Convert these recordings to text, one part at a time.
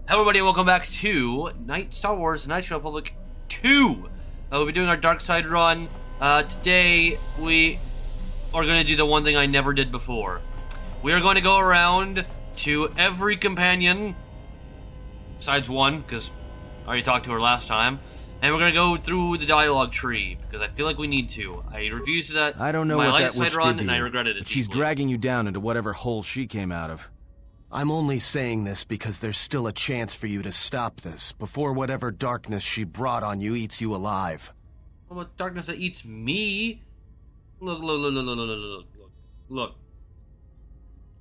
Hello everybody, welcome back to Star Wars Knights of the Republic 2. We'll be doing our dark side run. Today, we are going to do the one thing I never did before. We are going to go around to every companion, besides one, because I already talked to her last time. And we're going to go through the dialogue tree, because I feel like we need to. I refused that. I don't know what that witch did to and I you, regretted it but she's deeply. dragging you down into whatever hole she came out of. I'm only saying this because there's still a chance for you to stop this before whatever darkness she brought on you eats you alive. What about darkness that eats me? Look.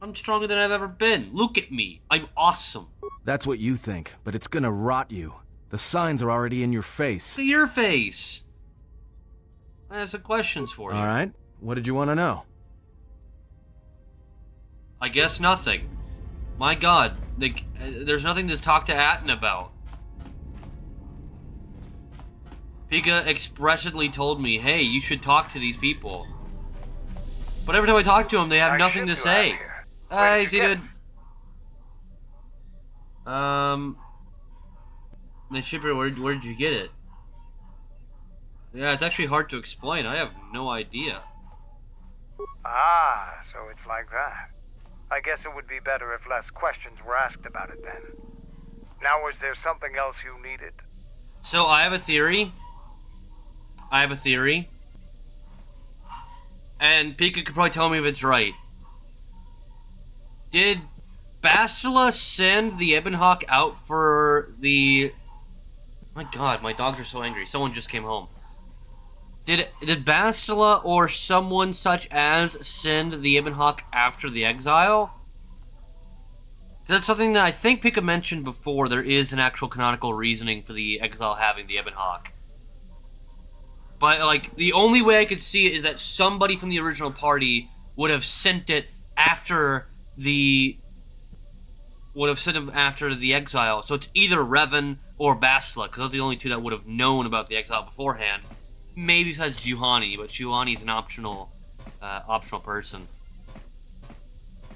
I'm stronger than I've ever been. Look at me. I'm awesome. That's what you think, but it's gonna rot you. The signs are already in your face. To your face. I have some questions for you. Alright, what did you want to know? I guess nothing. My god, there's nothing to talk to Atten about. Pika expressly told me, hey, you should talk to these people. But every time I talk to them, they have nothing to say. Hey, see, dude. The shipper, where did you get it? Yeah, it's actually hard to explain. I have no idea. Ah, so it's like that. I guess it would be better if less questions were asked about it then. Now, was there something else you needed? So, I have a theory. And Pika could probably tell me if it's right. Did Bastila send the Ebonhawk out for the... My god, my dogs are so angry. Someone just came home. Did Bastila or someone such as send the Ebonhawk after the exile? That's something that I think Pika mentioned before. There is an actual canonical reasoning for the exile having the Ebonhawk. But, like, the only way I could see it is that somebody from the original party would have sent it after the... exile. So it's either Revan or Bastila, because those are the only two that would have known about the exile beforehand. Maybe besides Juhani, but Juhani's an optional person.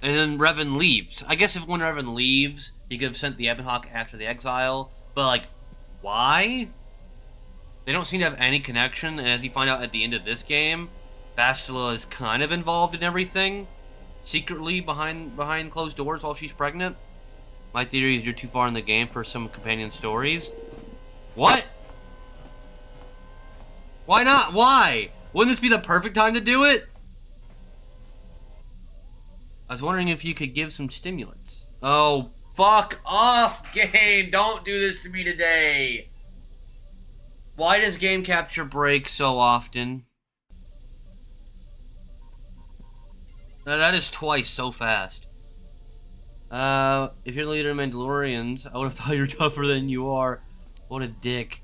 And then Revan leaves. I guess if when Revan leaves, he could have sent the Ebonhawk after the exile. But, like, why? They don't seem to have any connection, and as you find out at the end of this game, Bastila is kind of involved in everything, secretly behind closed doors while she's pregnant. My theory is you're too far in the game for some companion stories. What? Why not? Why? Wouldn't this be the perfect time to do it? I was wondering if you could give some stimulants. Oh, fuck off, game! Don't do this to me today! Why does game capture break so often? Now, that is twice so fast. If you're the leader of Mandalorians, I would have thought you were tougher than you are. What a dick.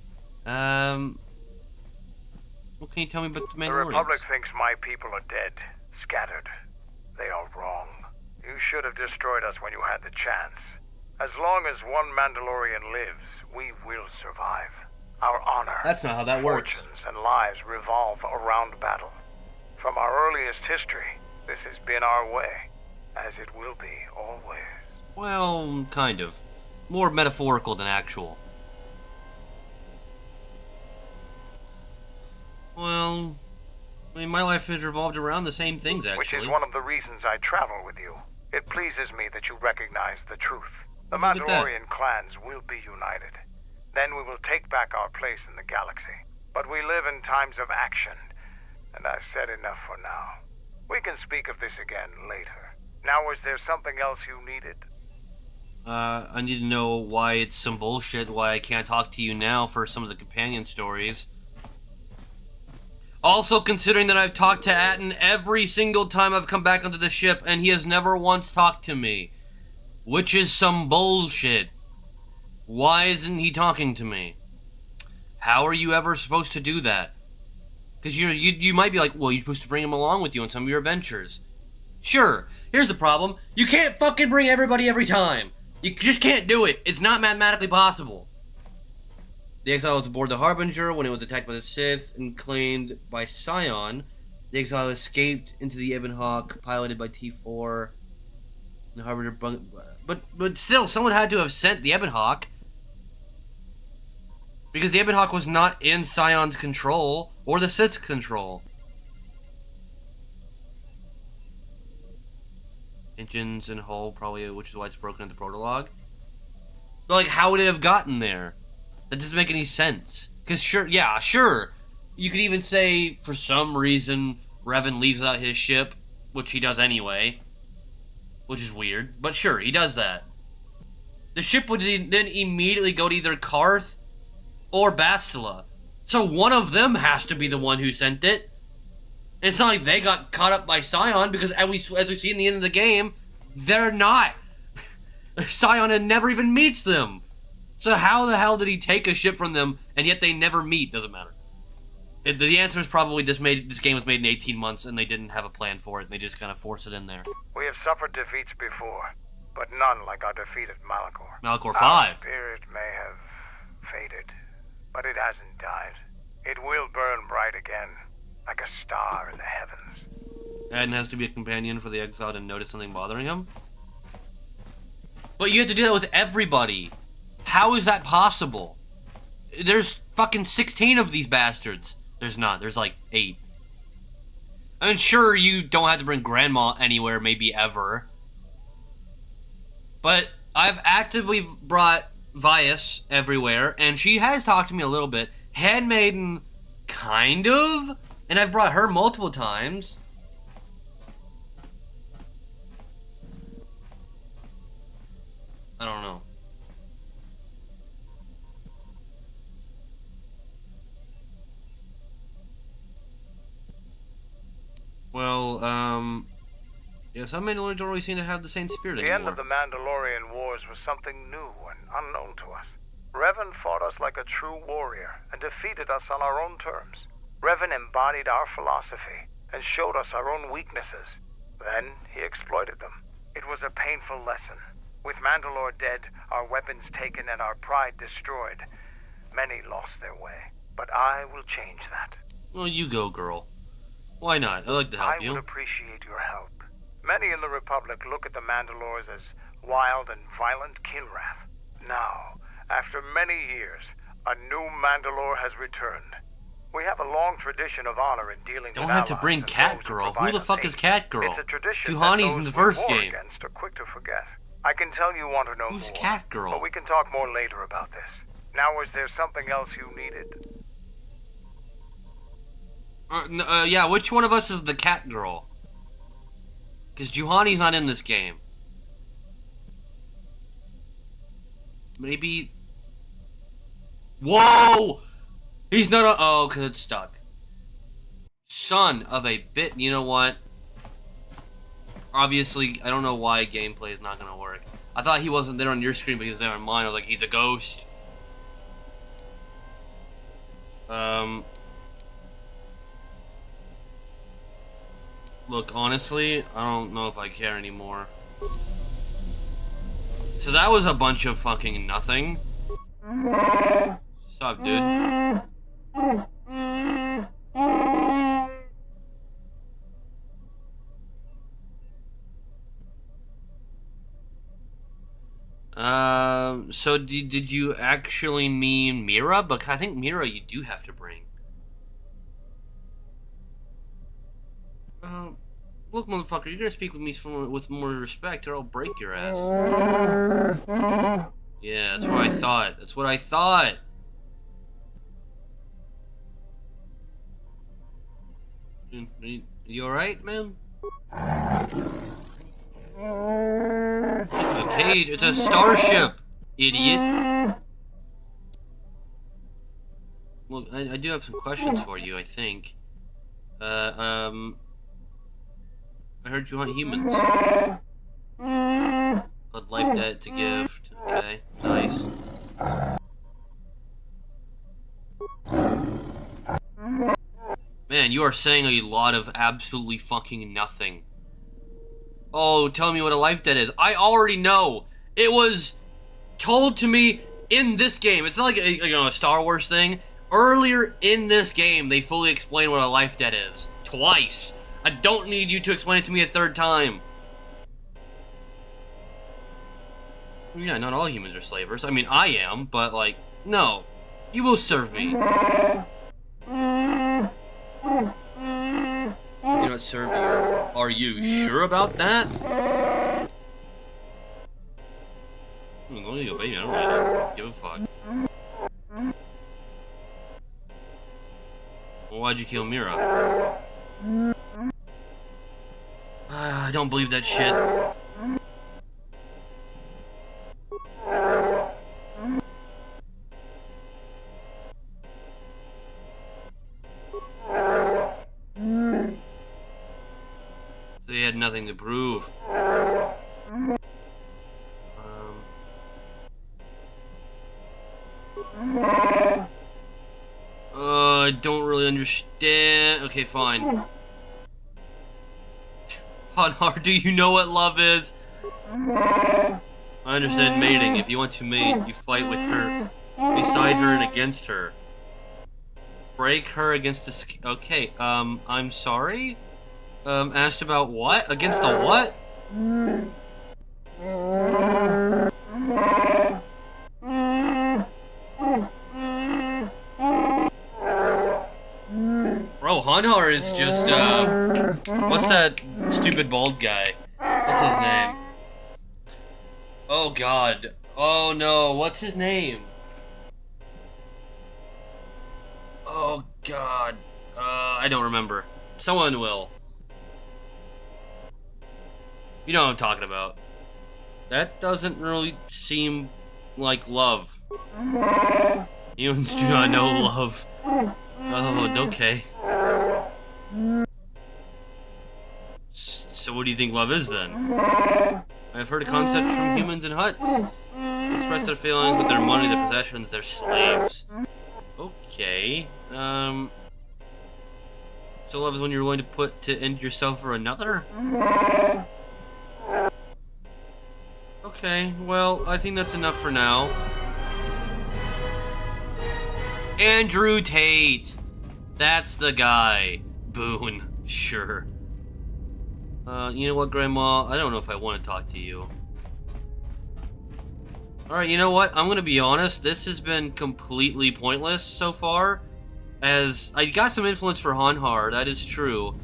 What can you tell me about the Mandalorians? The Republic thinks my people are dead, scattered. They are wrong. You should have destroyed us when you had the chance. As long as one Mandalorian lives, we will survive. Our honor, that's not how that works. Fortunes and lives revolve around battle. From our earliest history, this has been our way, as it will be always. Well, kind of. More metaphorical than actual. Well, I mean, my life has revolved around the same things, actually. Which is one of the reasons I travel with you. It pleases me that you recognize the truth. The Mandalorian clans will be united. Then we will take back our place in the galaxy. But we live in times of action, and I've said enough for now. We can speak of this again later. Now, was there something else you needed? I need to know why it's some bullshit, why I can't talk to you now for some of the companion stories. Also, considering that I've talked to Atten every single time I've come back onto the ship, and he has never once talked to me. Which is some bullshit. Why isn't he talking to me? How are you ever supposed to do that? Because you might be like, well, you're supposed to bring him along with you on some of your adventures. Sure, here's the problem. You can't fucking bring everybody every time. You just can't do it. It's not mathematically possible. The exile was aboard the Harbinger when it was attacked by the Sith and claimed by Scion. The exile escaped into the Ebonhawk, piloted by T4. The Harbinger But still, someone had to have sent the Ebon Hawk. Because the Ebon Hawk was not in Scion's control, or the Sith's control. Engines and hull, probably, which is why it's broken in the prologue. But, like, how would it have gotten there? That doesn't make any sense. Because, sure, you could even say, for some reason, Revan leaves without his ship, which he does anyway. Which is weird, but sure, he does that. The ship would then immediately go to either Karth or Bastila. So one of them has to be the one who sent it. And it's not like they got caught up by Scion, because as we see in the end of the game, they're not. Scion never even meets them. So how the hell did he take a ship from them, and yet they never meet? Doesn't matter. The answer is probably this game was made in 18 months, and they didn't have a plan for it, and they just kind of forced it in there. We have suffered defeats before, but none like our defeat at Malachor. Malachor 5. Our spirit may have faded, but it hasn't died. It will burn bright again, like a star in the heavens. Aden has to be a companion for the exile to notice something bothering him? But you have to do that with everybody. How is that possible? There's fucking 16 of these bastards. There's not. There's like 8. I mean, sure, you don't have to bring Grandma anywhere, maybe ever. But I've actively brought Vyas everywhere, and she has talked to me a little bit. Handmaiden, kind of. And I've brought her multiple times. I don't know. Well, yeah, some Mandalorians don't really seem to have the same spirit anymore. The end of the Mandalorian Wars was something new and unknown to us. Revan fought us like a true warrior and defeated us on our own terms. Revan embodied our philosophy and showed us our own weaknesses. Then he exploited them. It was a painful lesson. With Mandalore dead, our weapons taken and our pride destroyed, many lost their way. But I will change that. Well, you go, girl. Why not? I'd like to help you. I would appreciate your help. Many in the Republic look at the Mandalores as wild and violent Kinrath. Now, after many years, a new Mandalore has returned. We have a long tradition of honor in dealing with Don't have to bring Cat Girl. Who the fuck is Cat Girl? It's a tradition Juhani's in the first game. Against are quick to forget. I can tell you want to know Who's more. Cat Girl? But we can talk more later about this. Now, is there something else you needed? Yeah, which one of us is the Cat Girl? Because Juhani's not in this game. Maybe... Whoa! He's not a... Oh, because it's stuck. Son of a bit... You know what? Obviously, I don't know why gameplay is not going to work. I thought he wasn't there on your screen, but he was there on mine. I was like, he's a ghost. Look, honestly, I don't know if I care anymore. So that was a bunch of fucking nothing. Stop, dude. So did you actually mean Mira? But I think Mira you do have to bring. Look, motherfucker, you're gonna speak with me with more respect, or I'll break your ass. Yeah, that's what I thought. That's what I thought. You alright, man? It's a cage. It's a starship, idiot. Look, I do have some questions for you, I think. I heard you want humans. Blood life debt to gift. Okay, nice. Man, you are saying a lot of absolutely fucking nothing. Oh, tell me what a life debt is. I already know. It was told to me in this game. It's not like a Star Wars thing. Earlier in this game, they fully explain what a life debt is. Twice. I don't need you to explain it to me a third time. Yeah, not all humans are slavers. I mean, I am, but, like, no. You will serve me. I do not serve you. Are you sure about that? Don't you go, baby. I don't really give a fuck. Well, why'd you kill Mira? I don't believe that shit. They had nothing to prove. I don't really understand. Okay, fine. Hanhar, do you know what love is? I understand mating. If you want to mate, you fight with her, beside her and against her. Break her against a okay, I'm sorry? Asked about what? Against a what? Bro, Hanhar is just, what's that stupid bald guy? What's his name? Oh god. Oh no, what's his name? Oh god. I don't remember. Someone will. You know what I'm talking about. That doesn't really seem like love. Humans do not know love. Oh, okay. So what do you think love is then? I've heard a concept from humans in huts. They express their feelings with their money, their possessions, their slaves. Okay. So love is when you're willing to put to end yourself for another? Okay, well, I think that's enough for now. Andrew Tate! That's the guy. Boone. Sure. You know what, Grandma? I don't know if I want to talk to you. Alright, you know what? I'm gonna be honest. This has been completely pointless so far. As I got some influence for Hanhar, that is true.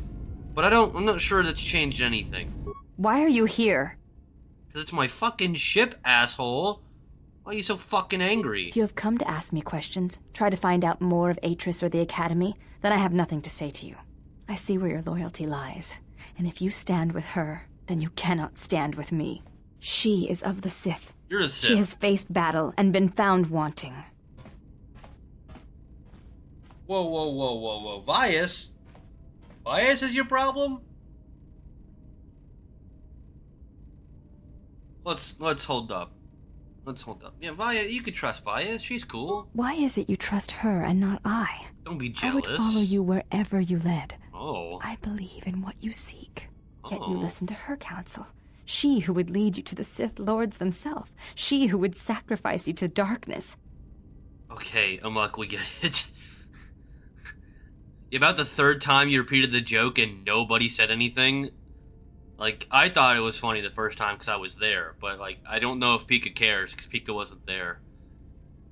But I'm not sure that's changed anything. Why are you here? Because it's my fucking ship, asshole. Why are you so fucking angry? If you have come to ask me questions, try to find out more of Atris or the Academy, then I have nothing to say to you. I see where your loyalty lies, and if you stand with her, then you cannot stand with me. She is of the Sith. You're a Sith. She has faced battle and been found wanting. Whoa, whoa, whoa, whoa, whoa. Vias? Vias is your problem? Let's hold up. Let's hold up. Yeah, Via, you could trust Via. She's cool. Why is it you trust her and not I? Don't be jealous. I would follow you wherever you led. Oh. I believe in what you seek. Yet you listen to her counsel. She who would lead you to the Sith Lords themselves. She who would sacrifice you to darkness. Okay, Amok, we get it. About the third time you repeated the joke and nobody said anything. Like, I thought it was funny the first time because I was there, but, like, I don't know if Pika cares because Pika wasn't there.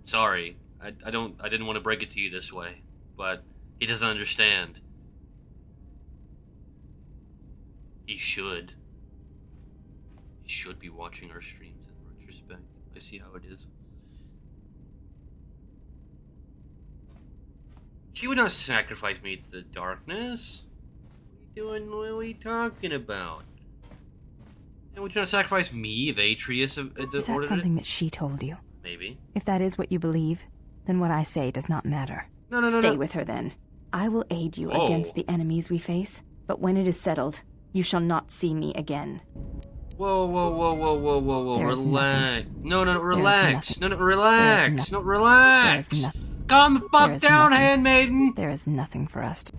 Sorry. I didn't want to break it to you this way, but he doesn't understand. He should. He should be watching our streams in retrospect. I see how it is. She would not sacrifice me to the darkness. What are you doing? What are we talking about? And would you not sacrifice me if Atreus ordered it? Is that something that she told you? Maybe. If that is what you believe, then what I say does not matter. No. Stay with her then. I will aid you against the enemies we face, but when it is settled, you shall not see me again. Whoa. There's Relax. nothing. No, relax. There's No, relax. nothing. No, relax. There's nothing. Calm the fuck There's down, nothing. handmaiden. There is nothing for us to...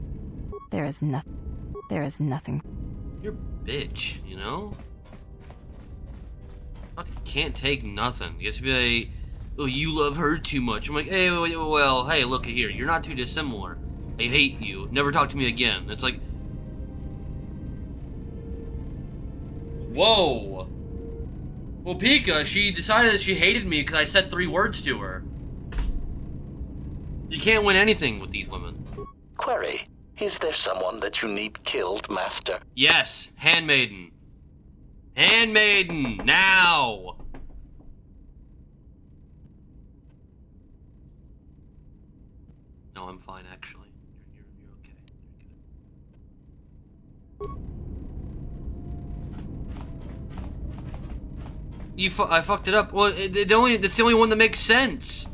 There is nothing. You're a bitch, you know? Fucking can't take nothing. You just be like, oh, you love her too much. I'm like, hey, well, hey, look here. You're not too dissimilar. I hate you. Never talk to me again. It's like... Whoa. Well, Pika, she decided that she hated me because I said 3 words to her. You can't win anything with these women. Query, is there someone that you need killed, Master? Yes, Handmaiden. Handmaiden, now! No, I'm fine, actually. You're okay. You're good. I fucked it up. Well, it's the only one that makes sense.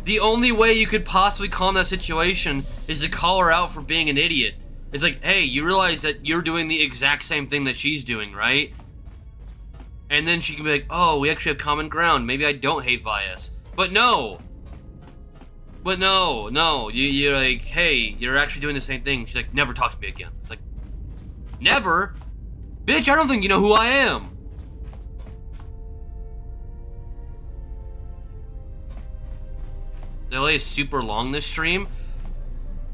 The only way you could possibly calm that situation is to call her out for being an idiot. It's like, hey, you realize that you're doing the exact same thing that she's doing, right? And then she can be like, oh, we actually have common ground. Maybe I don't hate Vyas. But no! You're like, hey, you're actually doing the same thing. She's like, never talk to me again. It's like, never? Bitch, I don't think you know who I am. The delay is super long this stream.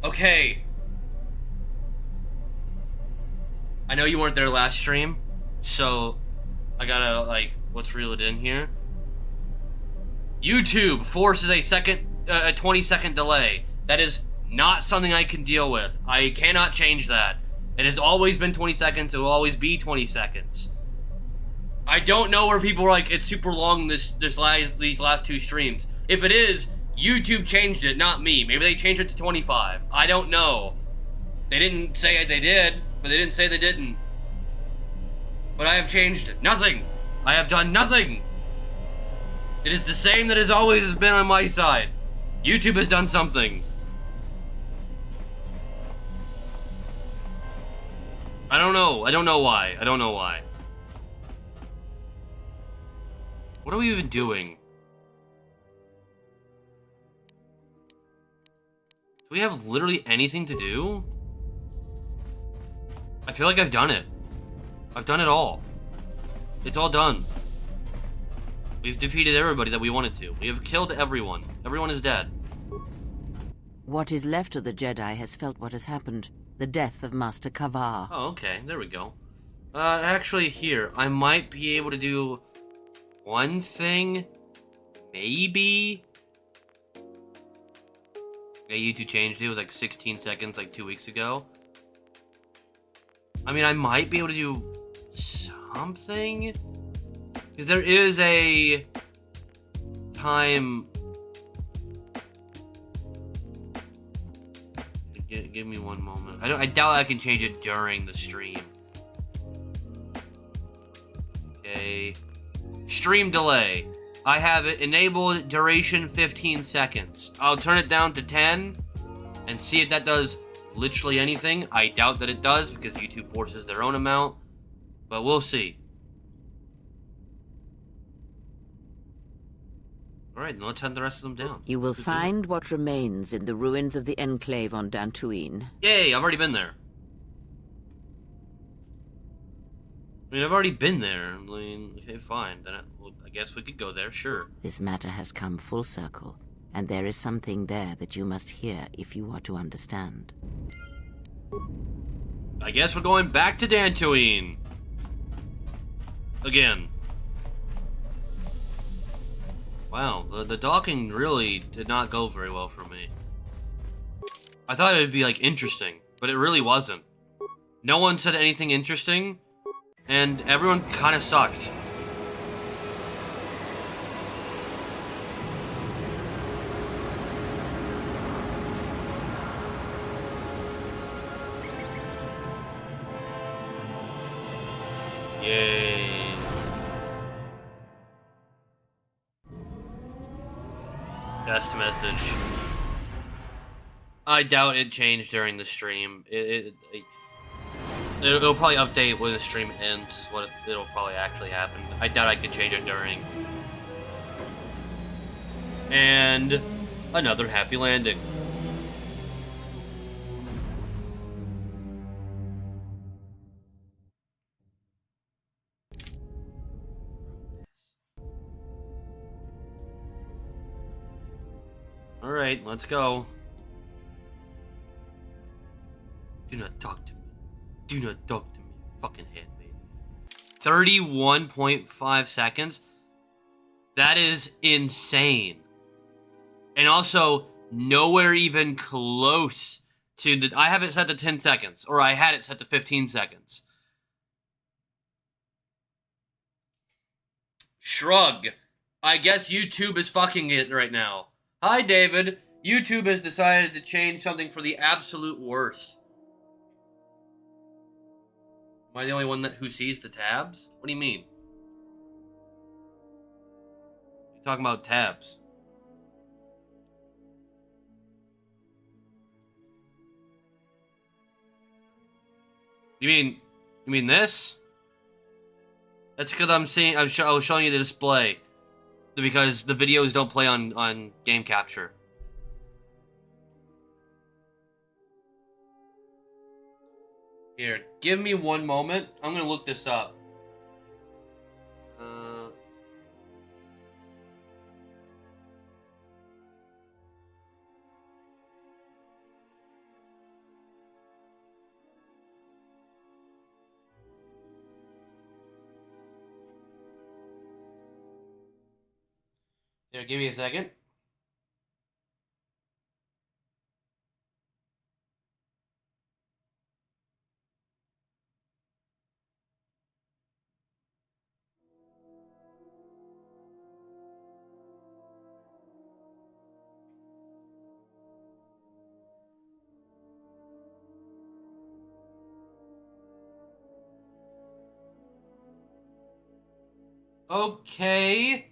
Okay. I know you weren't there last stream, so I gotta, like, let's reel it in here. YouTube forces a 20-second delay. That is not something I can deal with. I cannot change that. It has always been 20 seconds. It will always be 20 seconds. I don't know where people are like, it's super long these last 2 streams. If it is, YouTube changed it, not me. Maybe they changed it to 25. I don't know. They didn't say they did, but they didn't say they didn't. But I have changed nothing. I have done nothing. It is the same that has always been on my side. YouTube has done something. I don't know. I don't know why. I don't know why. What are we even doing? Do we have literally anything to do? I feel like I've done it. I've done it all. It's all done. We've defeated everybody that we wanted to. We have killed everyone. Everyone is dead. What is left of the Jedi has felt what has happened. The death of Master Kavar. Oh, okay. There we go. Actually, here. I might be able to do one thing. Maybe. Yeah, YouTube changed it. It was like 16 seconds like 2 weeks ago. I mean, I might be able to do something. Because there is a time. Give me one moment. I doubt I can change it during the stream. Okay. Stream delay. I have it enabled, duration 15 seconds. I'll turn it down to 10 and see if that does literally anything. I doubt that it does because YouTube forces their own amount, but we'll see. Alright, then let's hunt the rest of them down. You will find what remains in the ruins of the Enclave on Dantooine. Yay, I've already been there. I mean, I've already been there. I mean, okay, fine. Then I guess we could go there, sure. This matter has come full circle, and there is something there that you must hear if you are to understand. I guess we're going back to Dantooine. Again. Wow, the docking really did not go very well for me. I thought it would be, like, interesting, but it really wasn't. No one said anything interesting, and everyone kind of sucked. Yay. Test message. I doubt it changed during the stream. It'll probably update when the stream ends, is what it'll probably actually happen. I doubt I could change it during. And another happy landing. Alright, let's go. Do not talk to me. Do not talk to me. Fucking handmaid. 31.5 seconds. That is insane. And also, nowhere even close to the... I have it set to 10 seconds, or I had it set to 15 seconds. Shrug. I guess YouTube is fucking it right now. Hi, David. YouTube has decided to change something for the absolute worst. Am I the only one who sees the tabs? What do you mean? You're talking about tabs. You mean this? That's because I'm seeing. I was showing you the display because the videos don't play on game capture. Here, give me one moment. I'm gonna look this up. Here, give me a second. Okay.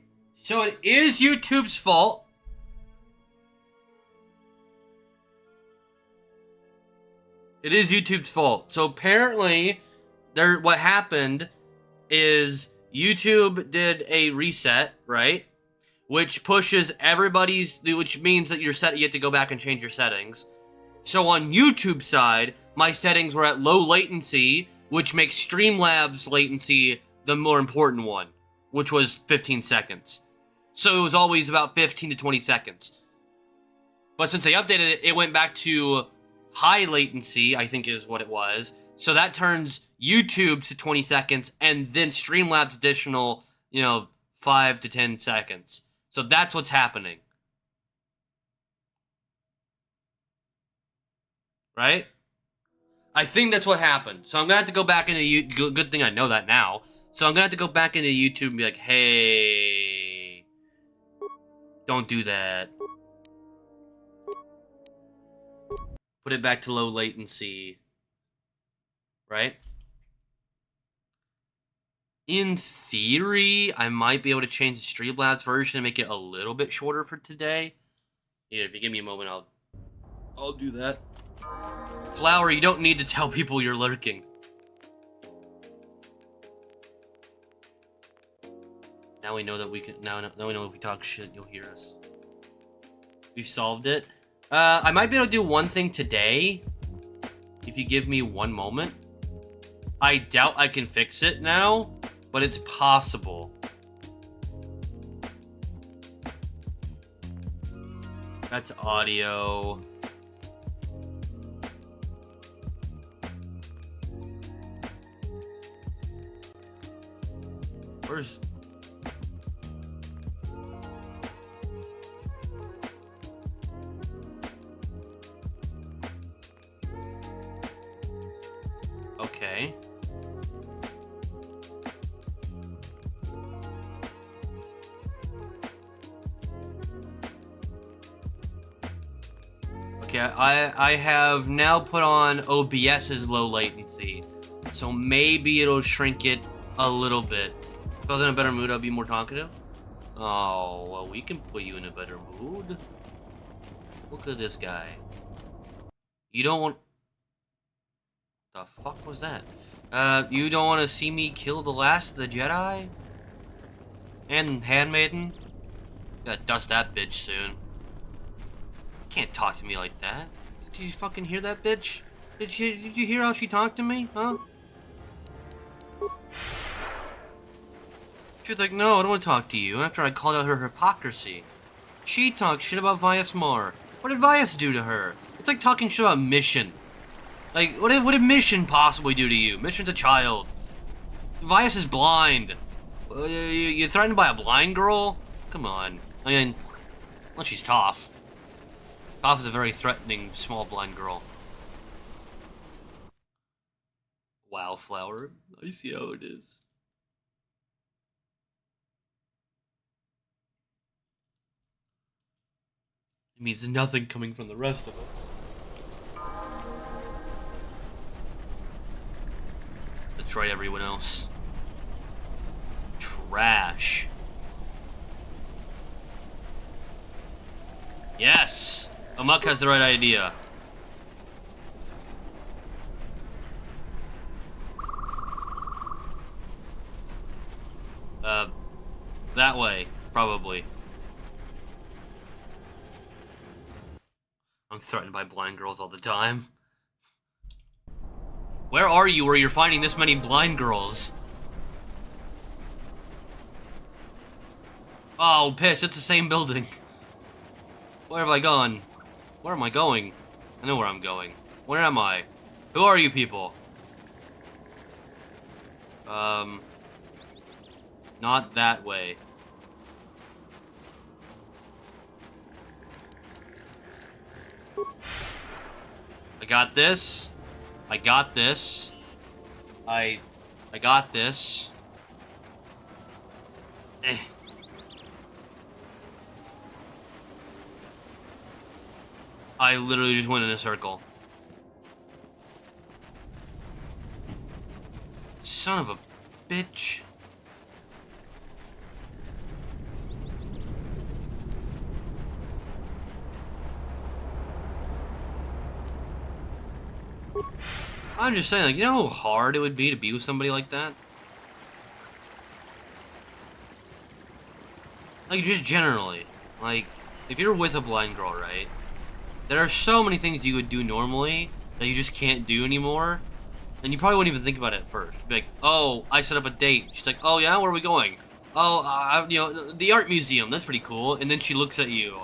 So it is YouTube's fault. It is YouTube's fault. So apparently, what happened is YouTube did a reset, right? Which pushes everybody's, which means that you have to go back and change your settings. So on YouTube's side, my settings were at low latency, which makes Streamlabs latency the more important one, which was 15 seconds. So it was always about 15 to 20 seconds. But since they updated it, it went back to high latency, I think is what it was. So that turns YouTube to 20 seconds and then Streamlabs additional, 5 to 10 seconds. So that's what's happening. Right? I think that's what happened. So I'm going to have to go back into YouTube. Good thing I know that now. So I'm going to have to go back into YouTube and be like, hey, don't do that. Put it back to low latency. Right? In theory, I might be able to change the Streamlabs version and make it a little bit shorter for today. Yeah, if you give me a moment, I'll do that. Flower, you don't need to tell people you're lurking. Now we know that we can. Now we know if we talk shit, you'll hear us. We've solved it. I might be able to do one thing today. If you give me one moment. I doubt I can fix it now, but it's possible. That's audio. Where's... Okay. Okay, I have now put on OBS's low latency, so maybe it'll shrink it a little bit. If I was in a better mood, I'd be more talkative. Oh, well, we can put you in a better mood. Look at this guy. You don't want... The fuck was that? You don't want to see me kill the last of the Jedi? And Handmaiden? Gotta dust that bitch soon. Can't talk to me like that. Did you fucking hear that bitch? Did you hear how she talked to me? Huh? She was like, no, I don't want to talk to you. After I called out her hypocrisy. She talked shit about Vyas Mar. What did Vyas do to her? It's like talking shit about Mission. Like, what did Mission possibly do to you? Mission's a child. Vias is blind. You're threatened by a blind girl? Come on. I mean, well, she's Toph. Toph is a very threatening, small, blind girl. Wow, flower. I see how it is. It means nothing coming from the rest of us. That's right, everyone else. Trash. Yes! Amok has the right idea. That way, probably. I'm threatened by blind girls all the time. Where are you where you're finding this many blind girls? Oh, piss, it's the same building. Where have I gone? Where am I going? I know where I'm going. Where am I? Who are you people? Not that way. I got this. I got this. I got this. Eh. I literally just went in a circle. Son of a bitch. I'm just saying, like, you know how hard it would be to be with somebody like that? Like, just generally. Like, if you're with a blind girl, right? There are so many things you would do normally that you just can't do anymore. And you probably wouldn't even think about it at first. You'd be like, oh, I set up a date. She's like, oh yeah, where are we going? Oh, you know, the art museum. That's pretty cool. And then she looks at you.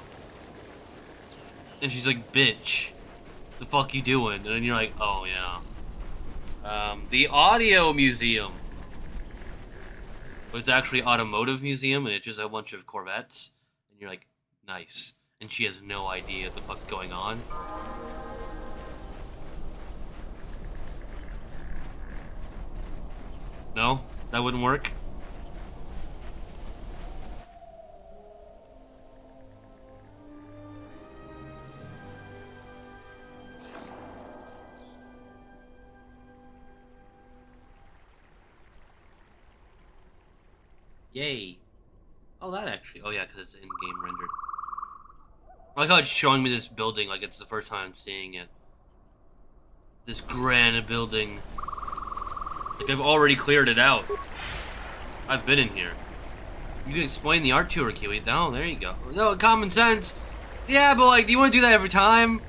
And she's like, bitch. The fuck you doing? And then you're like, oh yeah. The audio museum. But it's actually automotive museum, and it's just a bunch of Corvettes. And you're like, nice. And she has no idea what the fuck's going on. No? That wouldn't work? Yay. Oh, that actually. Oh, yeah, because it's in-game rendered. I like how it's showing me this building like it's the first time I'm seeing it. This grand building. Like I've already cleared it out. I've been in here. You can explain the art tour, Kiwi. Oh, there you go. No, common sense. Yeah, but like, do you want to do that every time?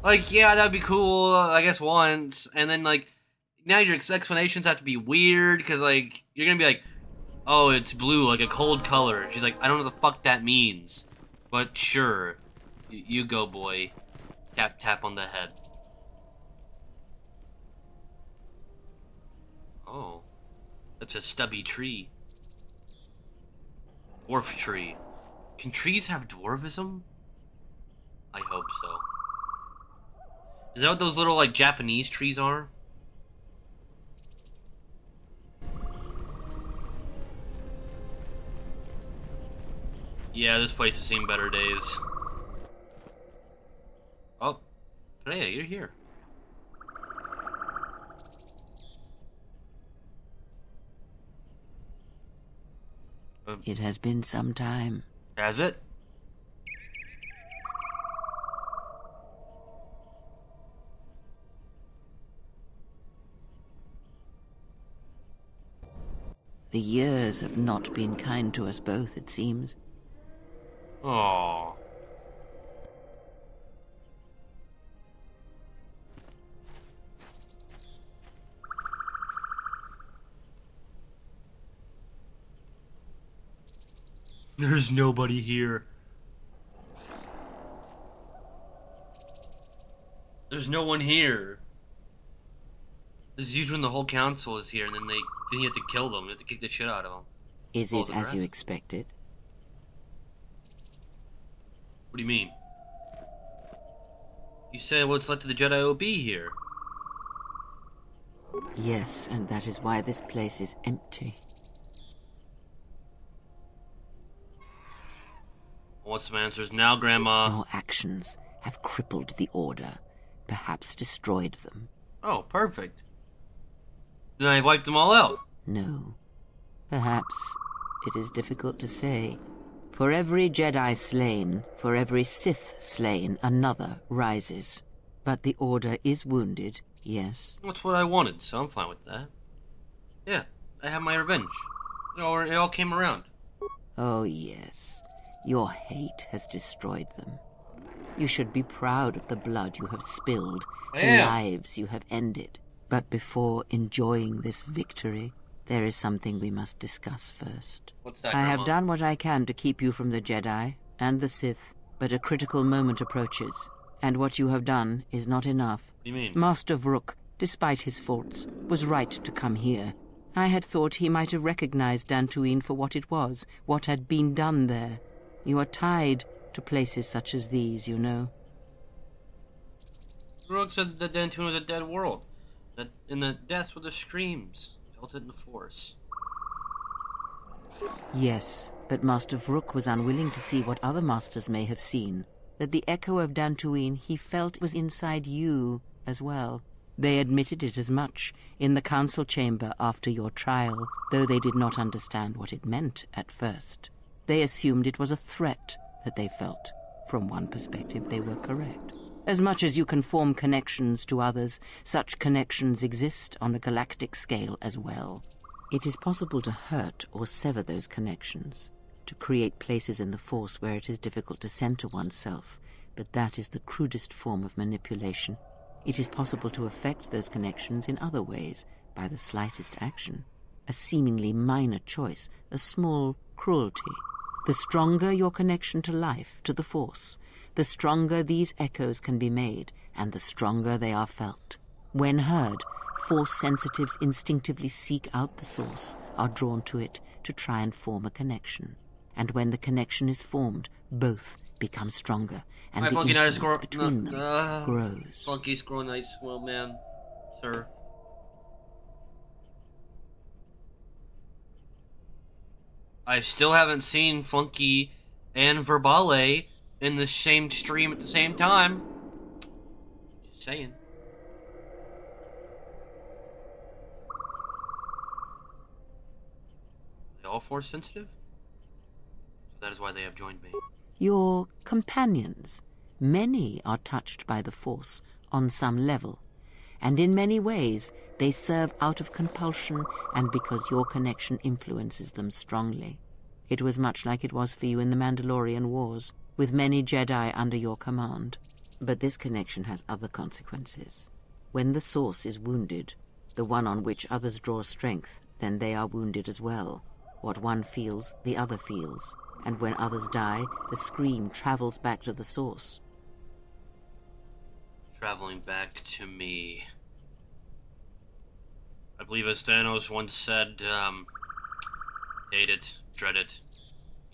Like, yeah, that'd be cool, I guess once. And then, like, now your explanations have to be weird, because, like, you're gonna be like, oh, it's blue, like a cold color. She's like, I don't know what the fuck that means. But sure. You go, boy. Tap, tap on the head. Oh. That's a stubby tree. Dwarf tree. Can trees have dwarvism? I hope so. Is that what those little, like, Japanese trees are? Yeah, this place has seen better days. Oh. Hey, you're here. It has been some time. Has it? The years have not been kind to us both, it seems. Aww. There's nobody here. There's no one here. This is usually when the whole council is here, and then you have to kill them. You have to kick the shit out of them. Is it as you expected? What do you mean? You said what's led to the Jedi OB here. Yes, and that is why this place is empty. Want some answers now, Grandma? Your actions have crippled the Order, perhaps destroyed them. Oh, perfect. Then I wiped them all out. No. Perhaps it is difficult to say. For every Jedi slain, for every Sith slain, another rises. But the Order is wounded, yes. That's what I wanted, so I'm fine with that. Yeah, I have my revenge. It all came around. Oh, yes. Your hate has destroyed them. You should be proud of the blood you have spilled, the lives you have ended. But before enjoying this victory, there is something we must discuss first. What's that, I Grandma? have done what I can to keep you from the Jedi and the Sith, but a critical moment approaches, and what you have done is not enough. What do you mean? Master Vrook, despite his faults, was right to come here. I had thought he might have recognized Dantooine for what it was, what had been done there. You are tied to places such as these, you know. Rook said that Dantooine was a dead world. That in the deaths were the screams. Felt it in the Force. Yes, but Master Vrook was unwilling to see what other masters may have seen. That the echo of Dantooine he felt was inside you as well. They admitted it as much in the council chamber after your trial, though they did not understand what it meant at first. They assumed it was a threat that they felt. From one perspective, they were correct. As much as you can form connections to others, such connections exist on a galactic scale as well. It is possible to hurt or sever those connections, to create places in the Force where it is difficult to center oneself, but that is the crudest form of manipulation. It is possible to affect those connections in other ways, by the slightest action. A seemingly minor choice, a small cruelty. The stronger your connection to life, to the Force, the stronger these echoes can be made, and the stronger they are felt. When heard, Force sensitives instinctively seek out the source, are drawn to it to try and form a connection. And when the connection is formed, both become stronger, and the influence between them grows. Flunky score nice, well, man, sir. I still haven't seen Flunky and Verbale in the same stream at the same time. Just saying. Are they all Force sensitive? So that is why they have joined me. Your companions, many are touched by the Force on some level, and in many ways they serve out of compulsion and because your connection influences them strongly. It was much like it was for you in the Mandalorian Wars, with many Jedi under your command. But this connection has other consequences. When the Source is wounded, the one on which others draw strength, then they are wounded as well. What one feels, the other feels. And when others die, the scream travels back to the Source. Traveling back to me. I believe as Thanos once said, hate it, dread it,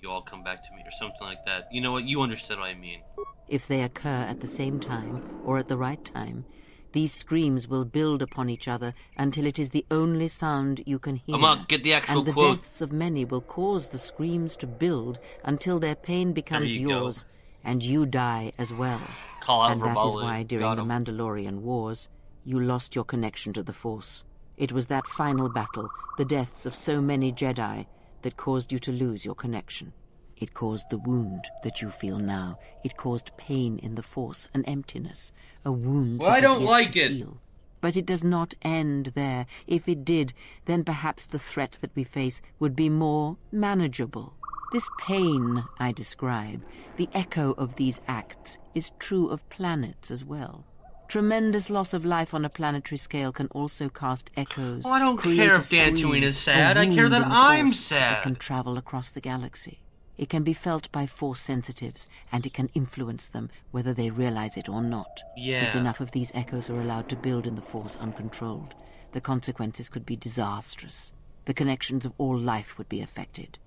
you all come back to me, or something like that. You know what? You understood what I mean. If they occur at the same time, or at the right time, these screams will build upon each other until it is the only sound you can hear. Amok, get the actual and the quote. deaths of many will cause the screams to build until their pain becomes yours, and you die as well. Call out and that is why during the him. Mandalorian Wars, you lost your connection to the Force. It was that final battle, the deaths of so many Jedi, that caused you to lose your connection. It caused the wound that you feel now. It caused pain in the Force, an emptiness, a wound Well, that I don't is yet like to it. heal. But it does not end there. If it did, then perhaps the threat that we face would be more manageable. This pain I describe, the echo of these acts, is true of planets as well. Tremendous loss of life on a planetary scale can also cast echoes. Oh, I don't create care a if Dantooine scream, is sad. a I care wound that in the I'm Force sad. that can travel across the galaxy. It can be felt by Force sensitives, and it can influence them whether they realize it or not. Yeah. If enough of these echoes are allowed to build in the Force uncontrolled, the consequences could be disastrous. The connections of all life would be affected.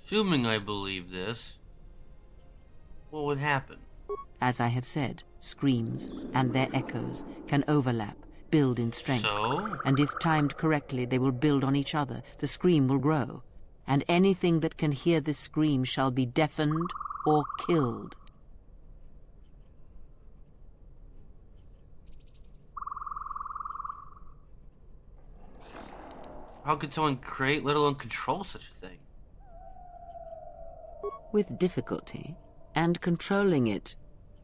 Assuming I believe this, what would happen? As I have said, screams and their echoes can overlap, build in strength. So? And if timed correctly, they will build on each other. The scream will grow. And anything that can hear this scream shall be deafened or killed. How could someone create, let alone control such a thing? With difficulty, and controlling it.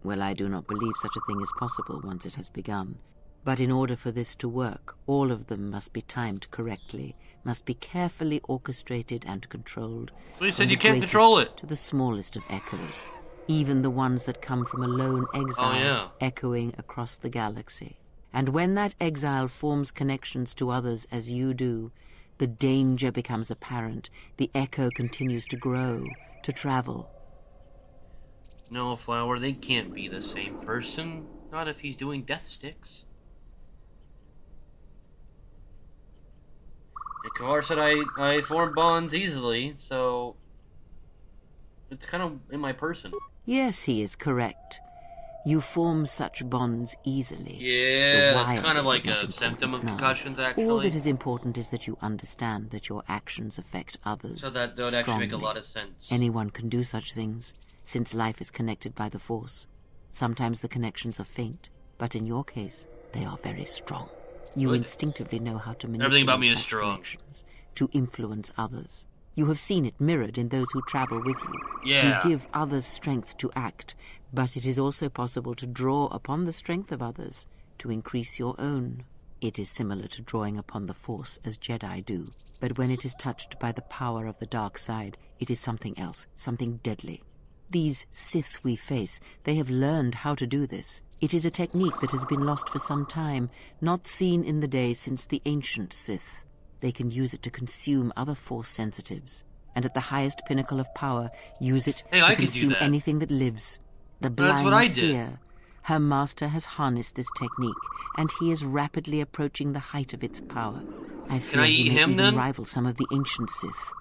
Well, I do not believe such a thing is possible once it has begun. But in order for this to work, all of them must be timed correctly, must be carefully orchestrated and controlled. Well, you said from you the can't greatest control it. to the smallest of echoes, even the ones that come from a lone exile, Oh, yeah. echoing across the galaxy. And when that exile forms connections to others as you do, the danger becomes apparent. The echo continues to grow, to travel. No, Flower, they can't be the same person. Not if he's doing death sticks. Ikar said I form bonds easily, so it's kind of in my person. Yes, he is correct. You form such bonds easily. Yeah, The why that's kind of it like is not a symptom of important now. concussions, actually. All that is important is that you understand that your actions affect others. So that would actually make a strongly. lot of sense. Anyone can do such things, since life is connected by the Force. Sometimes the connections are faint, but in your case, they are very strong. You Good. instinctively know how to manipulate Everything about me is such strong. connections to influence others. You have seen it mirrored in those who travel with you. Yeah. You give others strength to act, but it is also possible to draw upon the strength of others to increase your own. It is similar to drawing upon the Force as Jedi do, but when it is touched by the power of the dark side, it is something else, something deadly. These Sith we face, they have learned how to do this. It is a technique that has been lost for some time, not seen in the days since the ancient Sith. They can use it to consume other Force sensitives, and at the highest pinnacle of power, use it Hey, to I could do consume that. anything that lives. The That's blind what I did. seer. Her master has harnessed this technique, and he is rapidly approaching the height of its power. I fear I he eat may him, even then? rival some of the ancient Sith.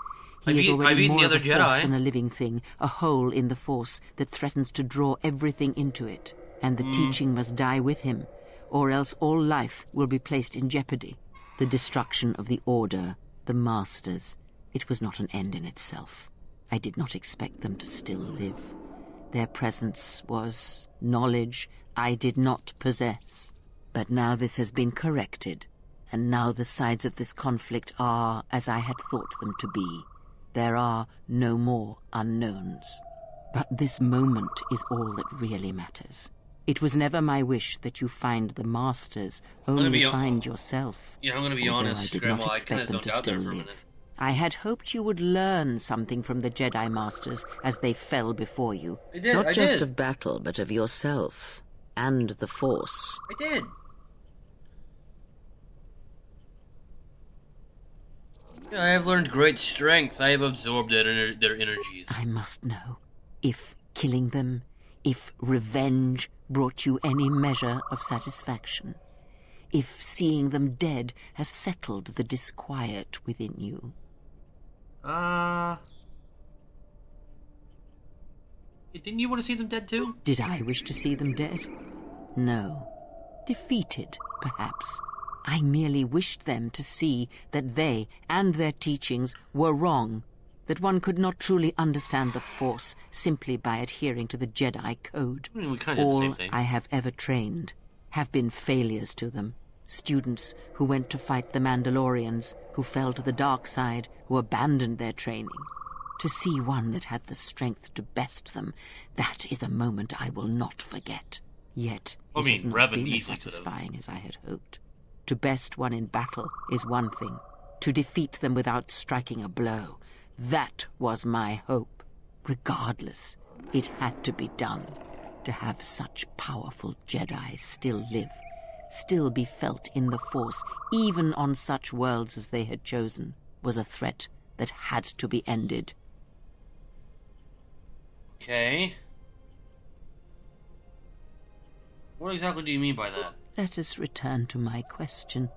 He I've is eaten already the more of other a force Jedi. than a living thing, a hole in the Force that threatens to draw everything into it. And the teaching must die with him, or else all life will be placed in jeopardy. The destruction of the Order, the Masters, it was not an end in itself. I did not expect them to still live. Their presence was knowledge I did not possess. But now this has been corrected, and now the sides of this conflict are as I had thought them to be. There are no more unknowns. But this moment is all that really matters. It was never my wish that you find the Masters, only find yourself. Yeah, I'm gonna be Although honest, I did Grandma, not I expect kinda them zoned to out there still for a live. minute. I had hoped you would learn something from the Jedi Masters as they fell before you. I did, Not I just did. of battle, but of yourself and the Force. I did. Yeah, I have learned great strength. I have absorbed their energies. I must know if killing them, if revenge brought you any measure of satisfaction, if seeing them dead has settled the disquiet within you. Didn't you want to see them dead too? Did I wish to see them dead? No. Defeated, perhaps. I merely wished them to see that they and their teachings were wrong, that one could not truly understand the Force simply by adhering to the Jedi Code. I mean, we kind of did the same All thing. I have ever trained have been failures to them. Students who went to fight the Mandalorians, who fell to the dark side, who abandoned their training. To see one that had the strength to best them, that is a moment I will not forget. Yet it has not Revan been as easily could've. satisfying as I had hoped. To best one in battle is one thing. To defeat them without striking a blow, that was my hope. Regardless, it had to be done. To have such powerful Jedi still live, still be felt in the Force, even on such worlds as they had chosen, was a threat that had to be ended. Okay. What exactly do you mean by that? Let us return to my question.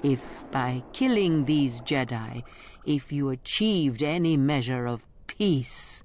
If by killing these Jedi, if you achieved any measure of peace...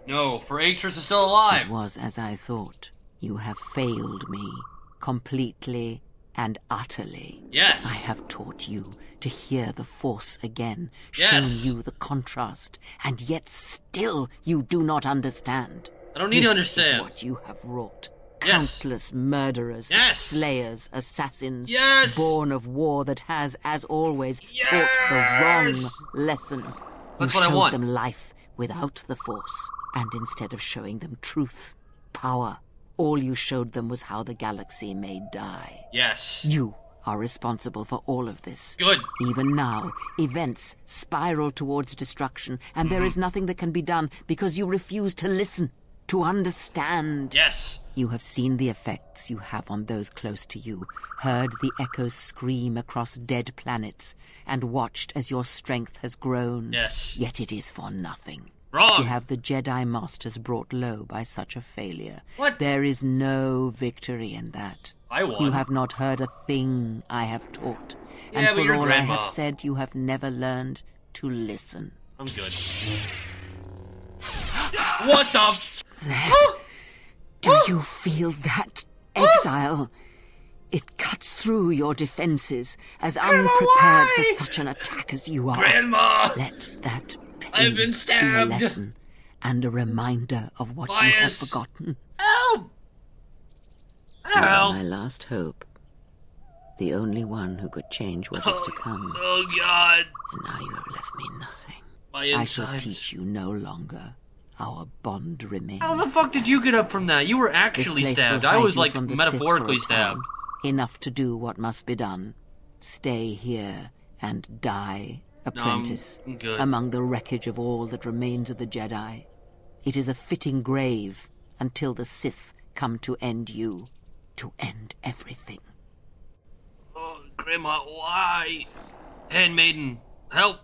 No, for Atris is still alive. It was as I thought. You have failed me, completely and utterly. Yes. I have taught you to hear the Force again, Yes. shown you the contrast, and yet still you do not understand. I don't need to This is understand. what you have wrought. Yes. Countless murderers, Yes. slayers, assassins, Yes. born of war that has, as always, Yes. taught the wrong lesson. That's You what I showed want. them life without the Force, and instead of showing them truth, power, all you showed them was how the galaxy may die. Yes. You are responsible for all of this. Good. Even now, events spiral towards destruction, and there is nothing that can be done because you refuse to listen, to understand. Yes. You have seen the effects you have on those close to you, heard the echoes scream across dead planets, and watched as your strength has grown. Yes. Yet it is for nothing. Wrong. To have the Jedi Masters brought low by such a failure. What? There is no victory in that. I won. You have not heard a thing I have taught. And Yeah, but for you're all grandma. I have said, you have never learned to listen. I'm good. What the f- Do you feel that, exile? It cuts through your defenses, as unprepared why? for such an attack as you are. Grandma! Let that pain I've been be a stabbed. lesson and a reminder of what you have Bias. forgotten. Help! You are Help! my last hope. The only one who could change what is to come. Oh god. And now you have left me nothing. My I shall insides. teach you no longer. Our bond remains. How the fuck did you get up from that? You were This actually place will stabbed. I hide was you like from the Sith metaphorically for a time. stabbed. Enough to do what must be done. Stay here and die, apprentice, I'm good. among the wreckage of all that remains of the Jedi. It is a fitting grave until the Sith come to end you, to end everything. Oh, Grandma, why? Handmaiden, help!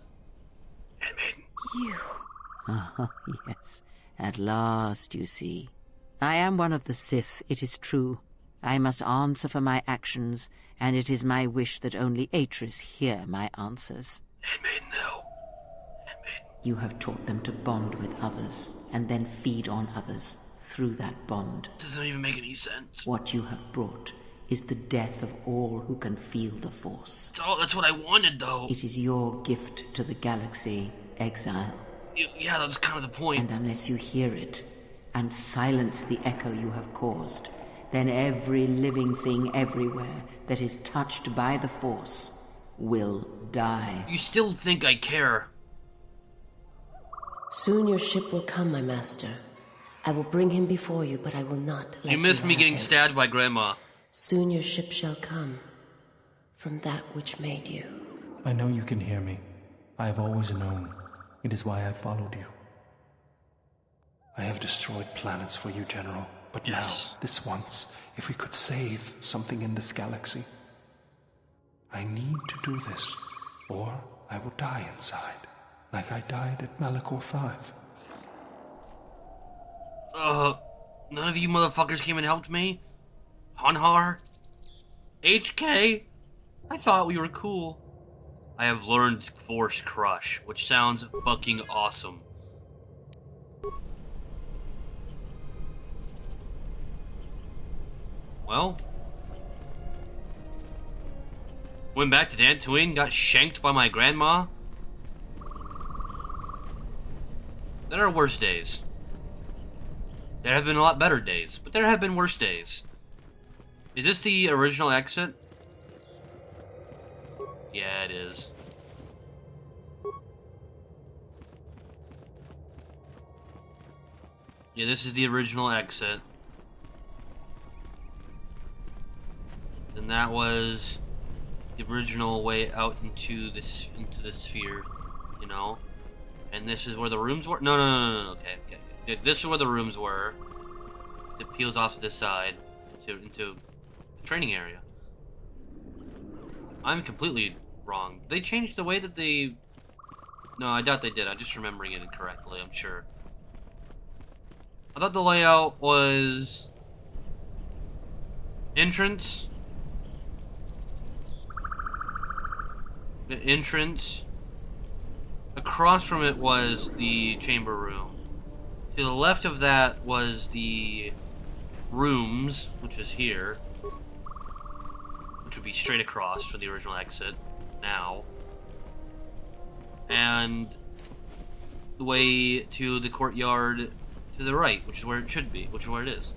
Handmaiden. Ah, yes. At last, you see. I am one of the Sith, it is true. I must answer for my actions, and it is my wish that only Atris hear my answers. Handmaiden, no. Handmaiden. You have taught them to bond with others, and then feed on others through that bond. Doesn't even make any sense. What you have brought is the death of all who can feel the Force. That's what I wanted, though. It is your gift to the galaxy, exile. Yeah, that's kind of the point. And unless you hear it, and silence the echo you have caused, then every living thing everywhere that is touched by the Force will die. You still think I care. Soon your ship will come, my master. I will bring him before you, but I will not let You missed me have getting him. stabbed by Grandma. Soon your ship shall come from that which made you. I know you can hear me. I have always known. It is why I followed you. I have destroyed planets for you, General. But Yes. now, this once, if we could save something in this galaxy. I need to do this, or I will die inside, like I died at Malachor 5. None of you motherfuckers came and helped me? Hanhar? HK? I thought we were cool. I have learned Force Crush, which sounds fucking awesome. Well, went back to Dantooine, got shanked by my grandma. There are worse days. There have been a lot better days, but there have been worse days. Is this the original exit? Yeah, it is. Yeah, this is the original exit. And that was the original way out into the sphere, you know? And this is where the rooms were? No, okay. Yeah, this is where the rooms were. It peels off to this side into the training area. I'm completely wrong. They changed the way that they... No, I doubt they did. I'm just remembering it incorrectly, I'm sure. I thought the layout was... entrance. The entrance. Across from it was the chamber room. To the left of that was the rooms, which is here. Which would be straight across from the original exit now. And the way to the courtyard to the right, which is where it should be, which is where it is.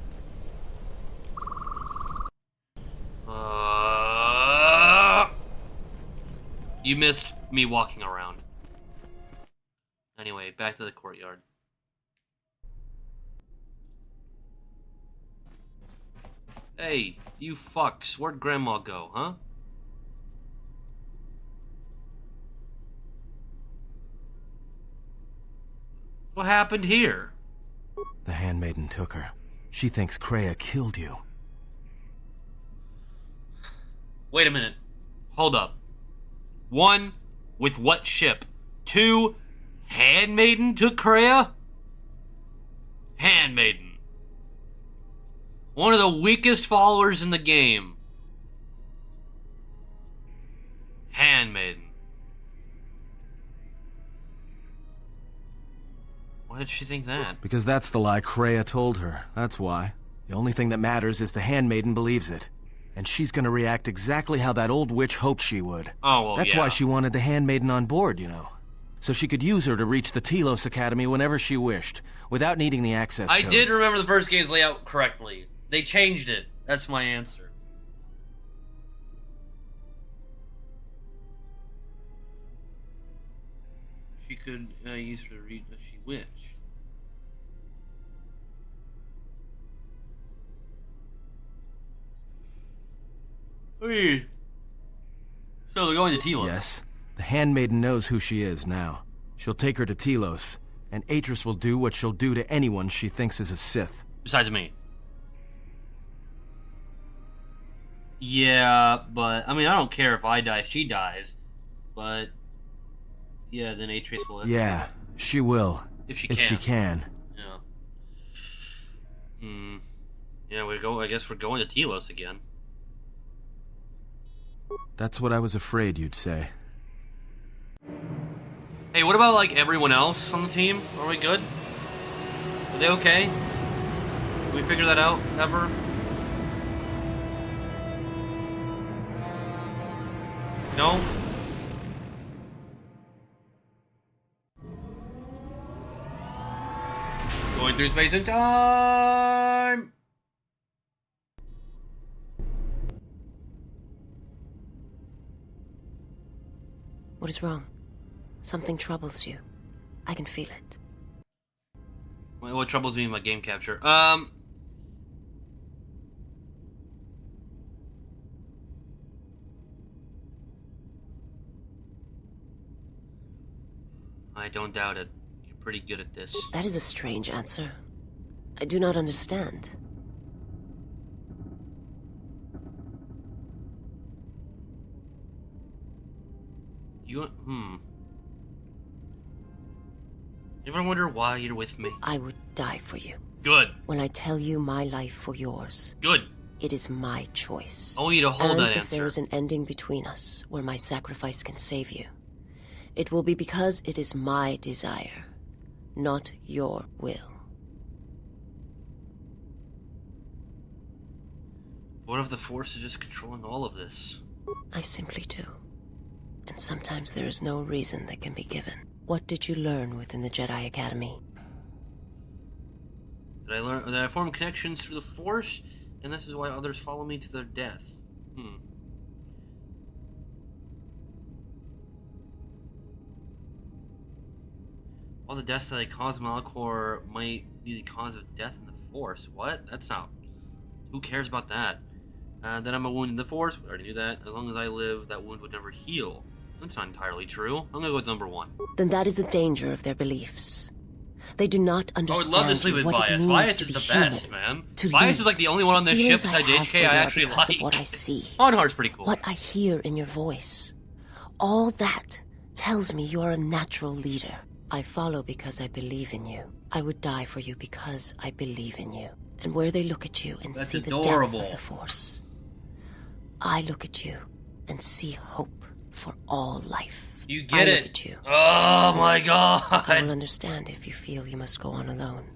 You missed me walking around. Anyway, back to the courtyard. Hey, you fucks, where'd Grandma go, huh? What happened here? The handmaiden took her. She thinks Kreia killed you. Wait a minute. Hold up. 1, with what ship? 2, handmaiden took Kreia? Handmaiden. One of the weakest followers in the game. Handmaiden. Why did she think that? Because that's the lie Kreia told her. That's why. The only thing that matters is the handmaiden believes it. And she's gonna react exactly how that old witch hoped she would. Oh, well, That's yeah. why she wanted the handmaiden on board, you know. So she could use her to reach the Telos Academy whenever she wished, without needing the access I codes. did remember the first game's layout correctly. They changed it. That's my answer. She could use her to read as she wished. Hey. So they're going to Telos. Yes. The handmaiden knows who she is now. She'll take her to Telos, and Atris will do what she'll do to anyone she thinks is a Sith. Besides me. Yeah, but, I mean, I don't care if I die, if she dies. But, yeah, then Atris will... Yeah, she will. If she can. Yeah. Yeah, I guess we're going to Telos again. That's what I was afraid you'd say. Hey, what about, like, everyone else on the team? Are we good? Are they okay? Did we figure that out, ever? No? Going through space and time! What is wrong? Something troubles you. I can feel it. What troubles me in my game capture? I don't doubt it. You're pretty good at this. That is a strange answer. I do not understand. You ever wonder why you're with me? I would die for you. Good. When I tell you my life for yours. Good. It is my choice. I want you to hold and that if answer. there is an ending between us, where my sacrifice can save you, it will be because it is my desire, not your will. What if the Force is just controlling all of this? I simply do. And sometimes there is no reason that can be given. What did you learn within the Jedi Academy? Did I form connections through the Force? And this is why others follow me to their death. All the deaths that I caused Malachor might be the cause of death in the Force. What? That's not... Who cares about that? Then I'm a wound in the Force. We already knew that. As long as I live, that wound would never heal. That's not entirely true. I'm gonna go with number 1. Then that is the danger of their beliefs. They do not I would understand love to sleep with what it Vias. means Vias to is be the human, best, man. to Vias live. is like the only one on this The ship feelings I besides have HK for you I are actually because like. of what I see. Onhar's pretty cool. What I hear in your voice. All that tells me you're a natural leader. I follow because I believe in you. I would die for you because I believe in you. And where they look at you and That's see adorable. the depth of the Force, I look at you and see hope for all life. You get I it. Look at you. Oh my I god. will understand if you feel you must go on alone.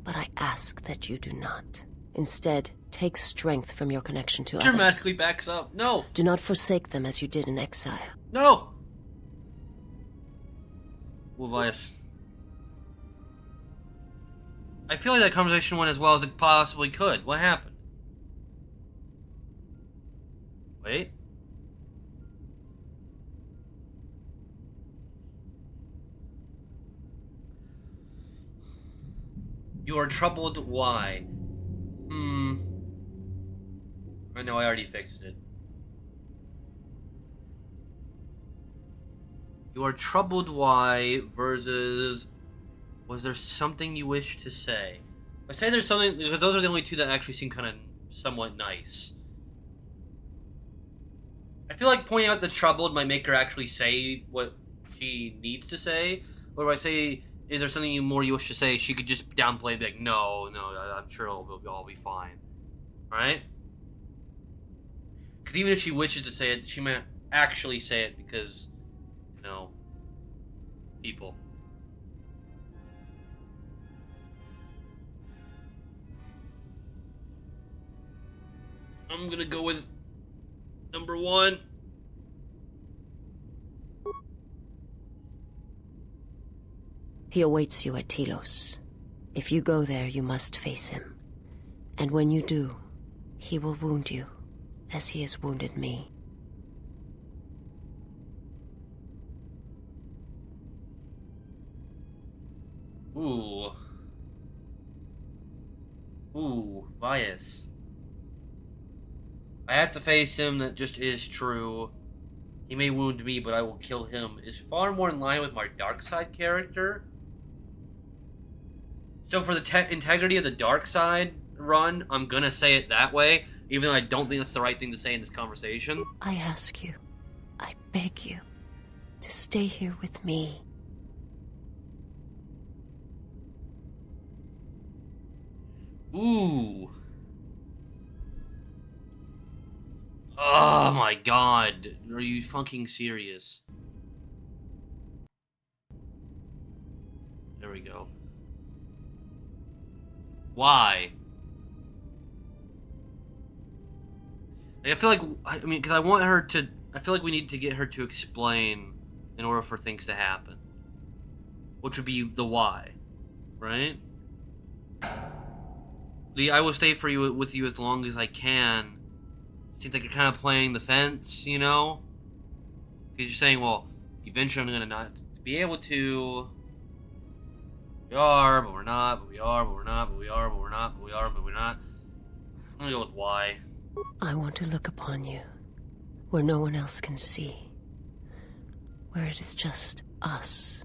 But I ask that you do not. Instead, take strength from your connection to others. Dramatically backs up. No. Do not forsake them as you did in exile. No. Well, Vias. I feel like that conversation went as well as it possibly could. What happened? Wait. You are troubled. Why? I know I already fixed it. You are troubled. Why? Versus, was there something you wish to say? I say there's something because those are the only two that actually seem kind of somewhat nice. I feel like pointing out the troubled might make her actually say what she needs to say. Or if I say, is there something more you wish to say, she could just downplay and be like, no, I'm sure it'll all be fine. Right? Because even if she wishes to say it, she might actually say it because, you know, people. I'm gonna go with number 1. He awaits you at Telos. If you go there, you must face him. And when you do, he will wound you, as he has wounded me. Ooh. Ooh, Vias. I have to face him, that just is true. He may wound me, but I will kill him, is far more in line with my dark side character. So for the integrity of the dark side run, I'm gonna say it that way, even though I don't think that's the right thing to say in this conversation. I ask you, I beg you, to stay here with me. Ooh. Oh my god. Are you fucking serious? There we go. Why? Like, I feel like, I mean, because I want her to, I feel like we need to get her to explain in order for things to happen. Which would be the why, right? The I will stay for you with you as long as I can. Seems like you're kind of playing the fence, you know? Because you're saying, well, eventually I'm gonna not be able to. We are, but we're not, but we are, but we're not, but we are, but we're not, but we are, but we're not. I'm gonna go with why. I want to look upon you, where no one else can see. Where it is just us.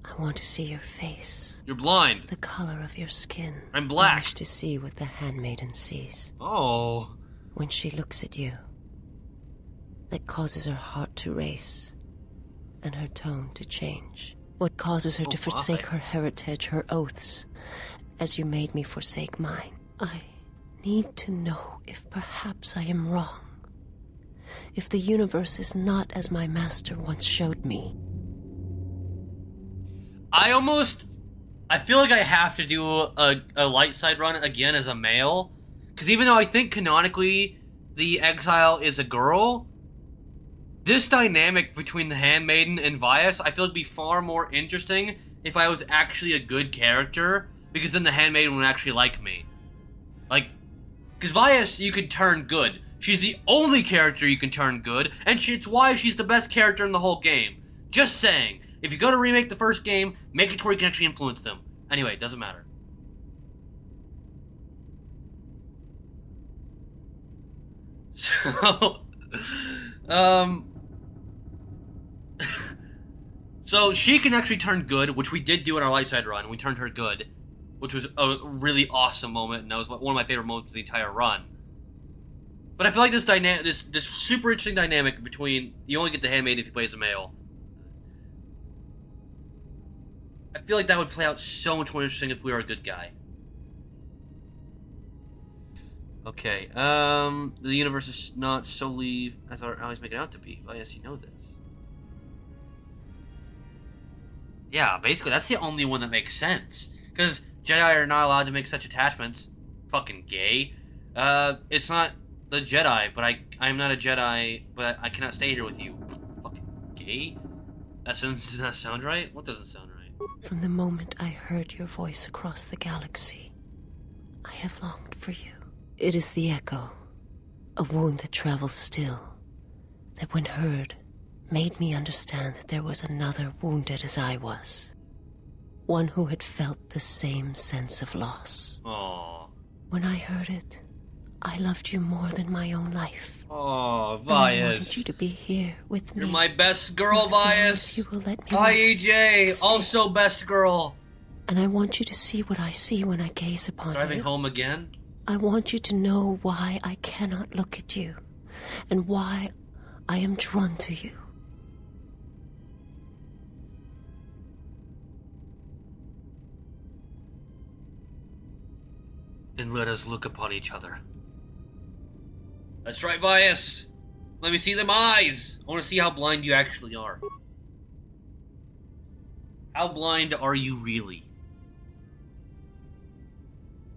I want to see your face. You're blind. The color of your skin. I'm black. I wish to see what the handmaiden sees. Oh. When she looks at you, that causes her heart to race, and her tone to change. What causes her to forsake her heritage, her oaths, as you made me forsake mine. I need to know if perhaps I am wrong. If the universe is not as my master once showed me. I feel like I have to do a light side run again as a male. Because even though I think canonically the exile is a girl, this dynamic between the handmaiden and Vias, I feel would be far more interesting if I was actually a good character, because then the handmaiden would actually like me. Like, because Vias, you could turn good. She's the only character you can turn good, and it's why she's the best character in the whole game. Just saying. If you're going to remake the first game, make it to where you can actually influence them. Anyway, it doesn't matter. So, So she can actually turn good, which we did do in our light side run. We turned her good, which was a really awesome moment, and that was one of my favorite moments of the entire run. But I feel like this super interesting dynamic between you only get the handmaid if you play as a male. I feel like that would play out so much more interesting if we were a good guy. Okay, the universe is not solely as our allies make it out to be. Well, yes, you know this. Yeah, basically, that's the only one that makes sense. Because Jedi are not allowed to make such attachments. Fucking gay. It's not the Jedi, but I'm not a Jedi, but I cannot stay here with you. Fucking gay? Does that sound right? What doesn't sound right? From the moment I heard your voice across the galaxy, I have longed for you. It is the echo, a wound that travels still, that when heard, made me understand that there was another wounded as I was. One who had felt the same sense of loss. Aww. When I heard it, I loved you more than my own life. Oh, And I wanted Vias. you to be here with me. You're my best girl, As long as Vias. you will let me Hi, know. EJ. Stay. Also best girl. And I want you to see what I see when I gaze upon Driving you. home again? I want you to know why I cannot look at you, and why I am drawn to you. Then let us look upon each other. That's right, Vias. Let me see them eyes. I want to see how blind you actually are. How blind are you really?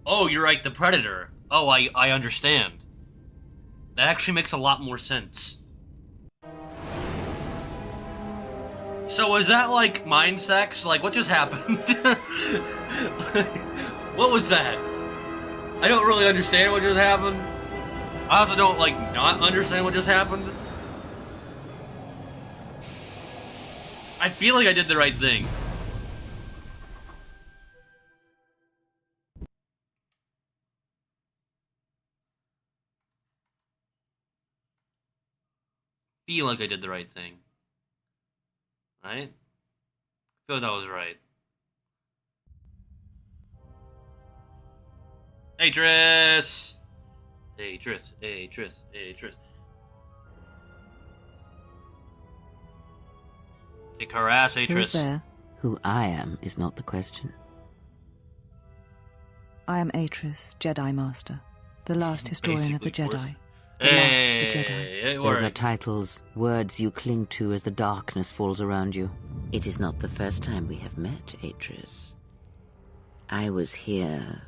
Oh, you're right, the Predator. Oh, I understand. That actually makes a lot more sense. So was that like mind sex? Like, what just happened? What was that? I don't really understand what just happened. I also don't, like, not understand what just happened. I feel like I did the right thing. Feel like I did the right thing. Right? I feel like that was right. Hey, Triss! Hey, Triss. Hey, Triss. Hey, Triss. Kick her ass, hey, Who's Triss. there? Who I am is not the question. I am Atris, Jedi Master, the last historian of the Basically, Jedi. Force. The last Hey, of the Jedi. it Those are worked. titles, words you cling to as the darkness falls around you. It is not the first time we have met, Atris. I was here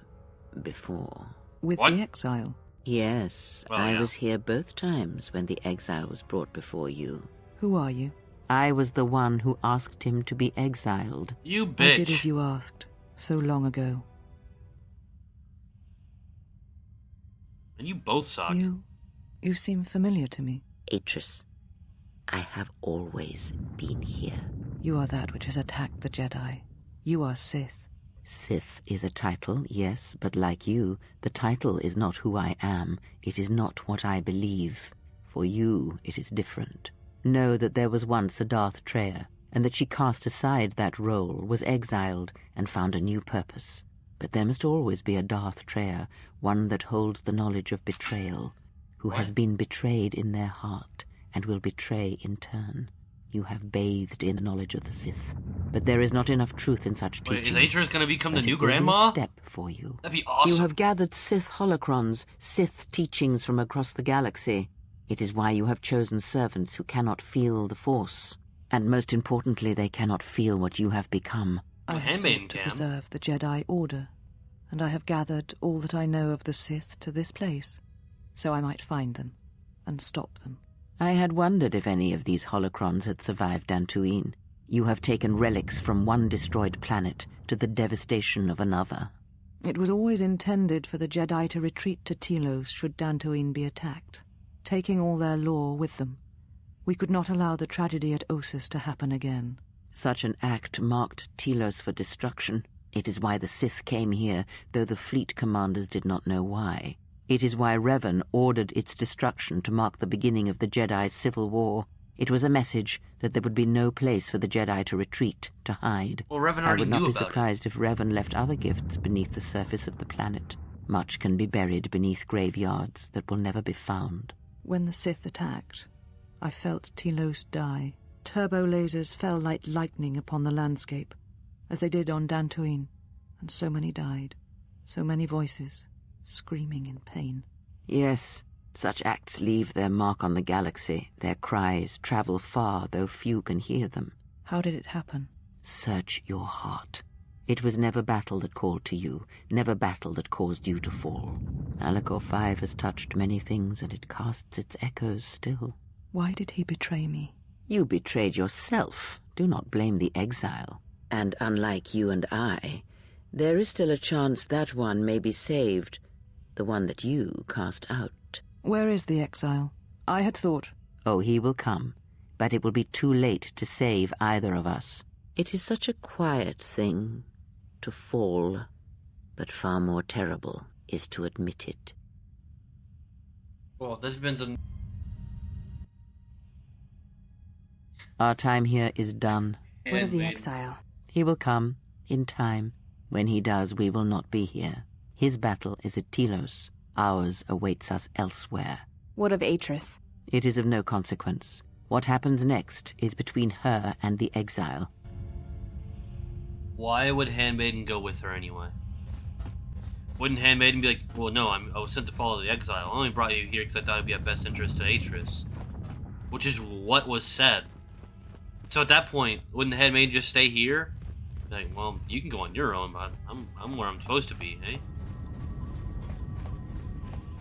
before. With What? the exile. Yes, Well, I yeah. was here both times when the exile was brought before you. Who are you? I was the one who asked him to be exiled. You I bitch. did as you asked, so long ago. And you both suck. You seem familiar to me. Atris, I have always been here. You are that which has attacked the Jedi. You are Sith. Sith is a title, yes, but like you, the title is not who I am. It is not what I believe. For you, it is different. Know that there was once a Darth Treya, and that she cast aside that role, was exiled, and found a new purpose. But there must always be a Darth Treya, one that holds the knowledge of betrayal, who has been betrayed in their heart, and will betray in turn. You have bathed in the knowledge of the Sith, but there is not enough truth in such Wait, teachings. is Atris gonna become the But new it will be a grandma? step for you. That'd be awesome. You have gathered Sith holocrons, Sith teachings from across the galaxy. It is why you have chosen servants who cannot feel the Force. And most importantly, they cannot feel what you have become. I have handmaiden sought to can. preserve the Jedi Order, and I have gathered all that I know of the Sith to this place, so I might find them and stop them. I had wondered if any of these holocrons had survived Dantooine. You have taken relics from one destroyed planet to the devastation of another. It was always intended for the Jedi to retreat to Telos should Dantooine be attacked, taking all their lore with them. We could not allow the tragedy at Ossus to happen again. Such an act marked Telos for destruction. It is why the Sith came here, though the fleet commanders did not know why. It is why Revan ordered its destruction to mark the beginning of the Jedi's civil war. It was a message that there would be no place for the Jedi to retreat, to hide. Well, Revan I already would not knew be about it. surprised if Revan left other gifts beneath the surface of the planet. Much can be buried beneath graveyards that will never be found. When the Sith attacked, I felt Telos die. Turbo lasers fell like lightning upon the landscape, as they did on Dantooine, and so many died. So many voices, screaming in pain. Yes, such acts leave their mark on the galaxy. Their cries travel far, though few can hear them. How did it happen? Search your heart. It was never battle that called to you, never battle that caused you to fall. Malachor 5 has touched many things, and it casts its echoes still. Why did he betray me? You betrayed yourself. Do not blame the exile. And unlike you and I, there is still a chance that one may be saved, the one that you cast out. Where is the exile? I had thought... Oh, he will come, but it will be too late to save either of us. It is such a quiet thing to fall, but far more terrible is to admit it. Well, there's been some... Our time here is done. What of the exile? He will come, in time. When he does, we will not be here. His battle is at Telos. Ours awaits us elsewhere. What of Atris? It is of no consequence. What happens next is between her and the exile. Why would Handmaiden go with her anyway? Wouldn't Handmaiden be like, well, no, I was sent to follow the exile. I only brought you here because I thought it'd be of best interest to Atris. Which is what was said. So at that point, wouldn't the Handmaiden just stay here? Like, well, you can go on your own, but I'm where I'm supposed to be, eh?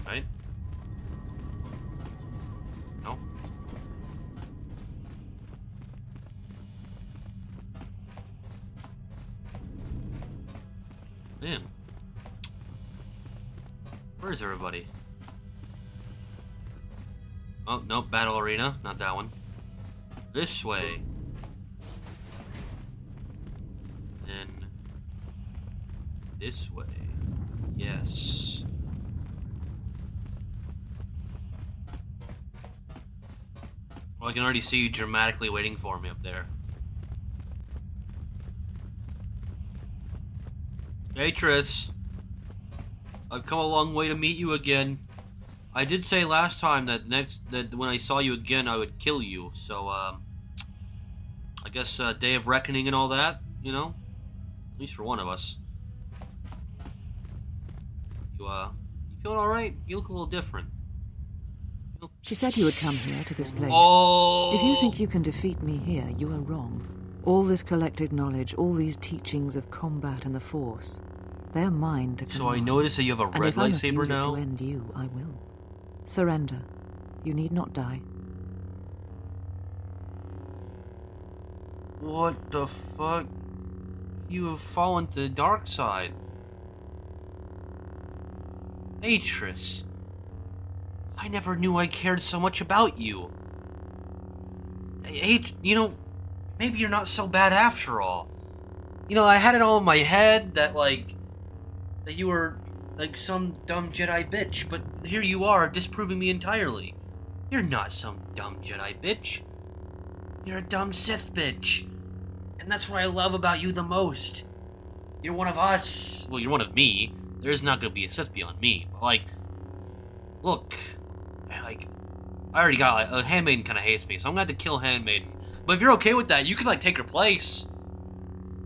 Right? No? Man. Where's everybody? Oh, nope, Battle Arena. Not that one. This way. Then... this way. Yes. Well, I can already see you dramatically waiting for me up there. Hey, Triss. I've come a long way to meet you again. I did say last time that when I saw you again, I would kill you. So, I guess Day of Reckoning and all that, you know? At least for one of us. You feeling alright? You look a little different. She said you would come here to this place. Oh! If you think you can defeat me here, you are wrong. All this collected knowledge, all these teachings of combat and the Force, they're mine to command. So I notice that you have a red lightsaber now? And if I refuse it to end you, I will. Surrender. You need not die. What the fuck? You have fallen to the dark side. Atris. I never knew I cared so much about you. You know, maybe you're not so bad after all. You know, I had it all in my head that, like, that you were, like, some dumb Jedi bitch, but here you are, disproving me entirely. You're not some dumb Jedi bitch. You're a dumb Sith bitch. And that's what I love about you the most. You're one of us. Well, you're one of me. There's not gonna be a Sith beyond me. But, like, look, like, I already got, like, Handmaiden kind of hates me, so I'm gonna have to kill Handmaiden. But if you're okay with that, you could, like, take her place.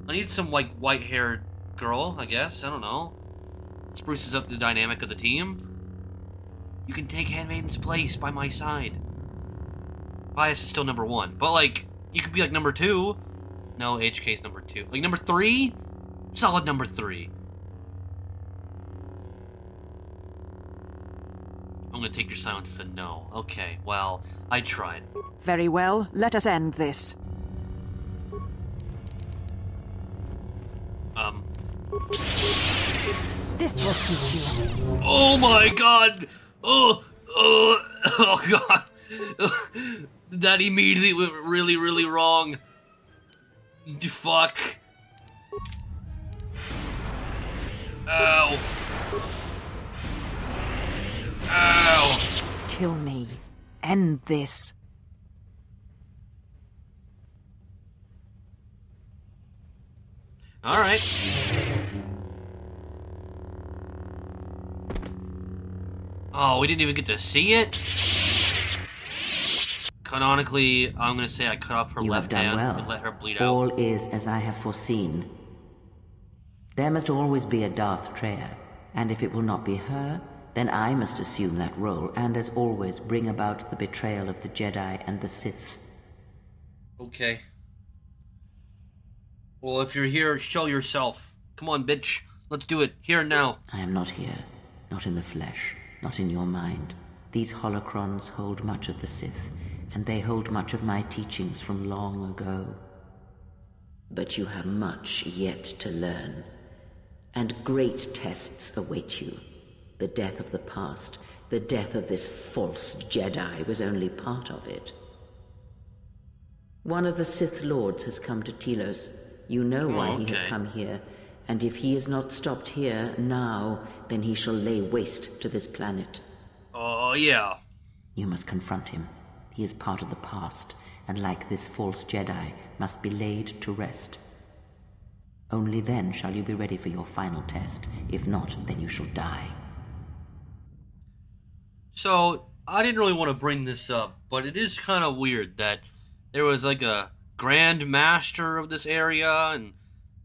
I need some, like, white-haired girl, I guess. I don't know. Spruces up the dynamic of the team. You can take Handmaiden's place by my side. Bias is still number 1, but, like, you could be, like, number 2. No, HK's number 2. Like, number 3? Solid number 3. I'm gonna take your silence as a no. Okay, well, I tried. Very well. Let us end this. This will teach you. Oh my god! Oh god! That immediately went really, really wrong. Fuck. Ow. Ow. Kill me. End this. Alright. Oh, we didn't even get to see it? Canonically, I'm gonna say I cut off her left hand and let her bleed out. All is as I have foreseen. There must always be a Darth Treya, and if it will not be her, then I must assume that role, and as always bring about the betrayal of the Jedi and the Sith. Okay. Well, if you're here, show yourself. Come on, bitch. Let's do it, here and now. I am not here, not in the flesh, not in your mind. These holocrons hold much of the Sith, and they hold much of my teachings from long ago. But you have much yet to learn, and great tests await you. The death of the past, the death of this false Jedi was only part of it. One of the Sith Lords has come to Telos. You know why he has come here, and if he is not stopped here now, then he shall lay waste to this planet. Oh, yeah. You must confront him. He is part of the past, and like this false Jedi, must be laid to rest. Only then shall you be ready for your final test. If not, then you shall die. So, I didn't really want to bring this up, but it is kind of weird that there was like a Grand Master of this area, and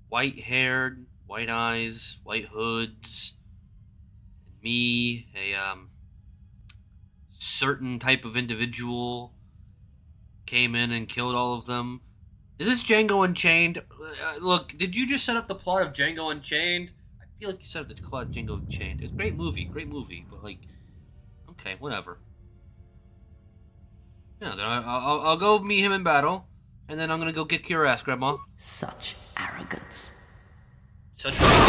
white-haired, white eyes, white hoods, and me, a certain type of individual, came in and killed all of them. Is this Django Unchained? Look, did you just set up the plot of Django Unchained? I feel like you set up the plot of Django Unchained. It's a great movie, but like, okay, whatever. Yeah, then I'll go meet him in battle, and then I'm gonna go kick your ass, Grandma. Such arrogance. Such racist.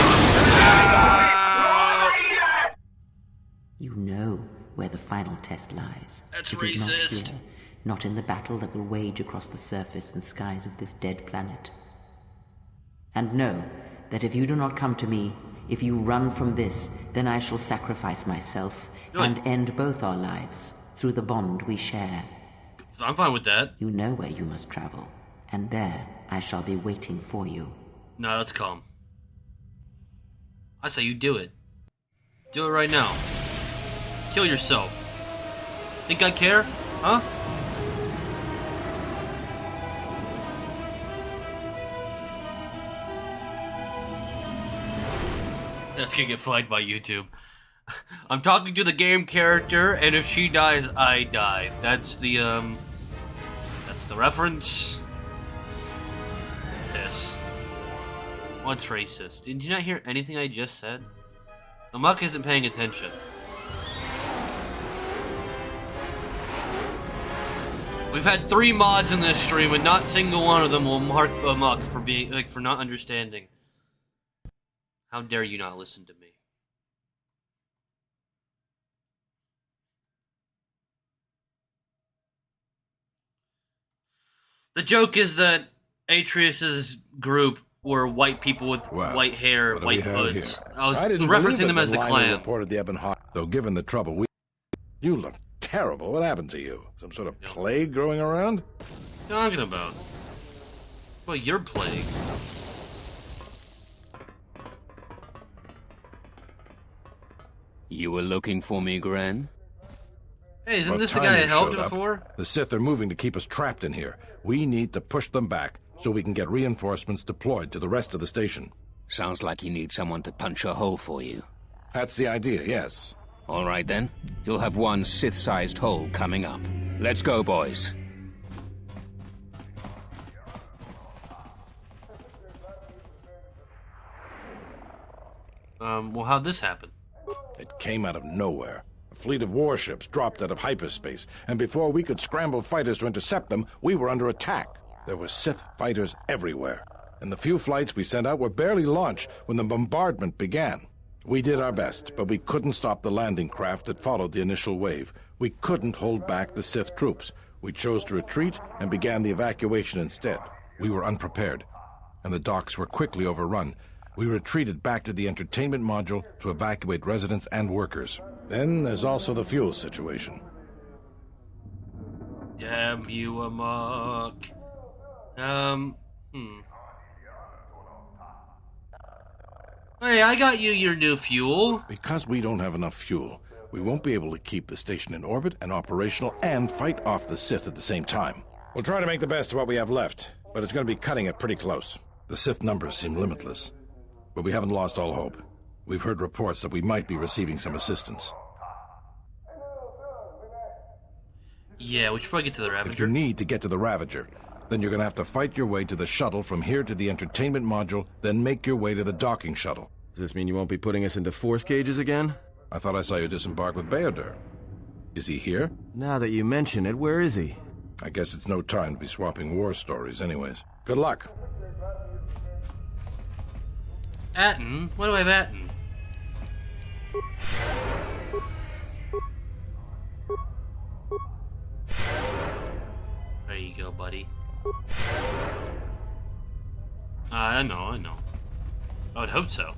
You know where the final test lies. That's It is not racist. here, not in the battle that will wage across the surface and skies of this dead planet. And know that if you do not come to me, if you run from this, then I shall sacrifice myself and end both our lives through the bond we share. I'm fine with that. You know where you must travel, and there I shall be waiting for you. No, that's calm. I say you do it. Do it right now. Kill yourself. Think I care? Huh? That's gonna get flagged by YouTube. I'm talking to the game character, and if she dies, I die. That's the reference. This. What's racist? Did you not hear anything I just said? The muck isn't paying attention. We've had 3 mods in this stream, and not single one of them will mark a muck for being for not understanding. How dare you not listen to me? The joke is that Atreus's group were white people with white hair, white hoods. I was referencing them as the clan. Reported the Ebon Hawk, though given the trouble you look terrible. What happened to you? Some sort of plague growing around? What are you talking about? Well, your plague. You were looking for me, Gren? Hey, isn't this the guy I helped before? The Sith are moving to keep us trapped in here. We need to push them back so we can get reinforcements deployed to the rest of the station. Sounds like you need someone to punch a hole for you. That's the idea, yes. All right, then. You'll have one Sith-sized hole coming up. Let's go, boys. Well, how'd this happen? It came out of nowhere. A fleet of warships dropped out of hyperspace, and before we could scramble fighters to intercept them, we were under attack. There were Sith fighters everywhere, and the few flights we sent out were barely launched when the bombardment began. We did our best, but we couldn't stop the landing craft that followed the initial wave. We couldn't hold back the Sith troops. We chose to retreat and began the evacuation instead. We were unprepared, and the docks were quickly overrun. We retreated back to the entertainment module to evacuate residents and workers. Then there's also the fuel situation. Damn you, Amok. Hey, I got you your new fuel. Because we don't have enough fuel, we won't be able to keep the station in orbit and operational and fight off the Sith at the same time. We'll try to make the best of what we have left, but it's going to be cutting it pretty close. The Sith numbers seem limitless, but we haven't lost all hope. We've heard reports that we might be receiving some assistance. Yeah, we should probably get to the Ravager. If you need to get to the Ravager, then you're going to have to fight your way to the shuttle from here to the entertainment module, then make your way to the docking shuttle. Does this mean you won't be putting us into force cages again? I thought I saw you disembark with Beodur. Is he here? Now that you mention it, where is he? I guess it's no time to be swapping war stories anyways. Good luck. Atten? What do I have Atten? There you go, buddy. I know. I would hope so.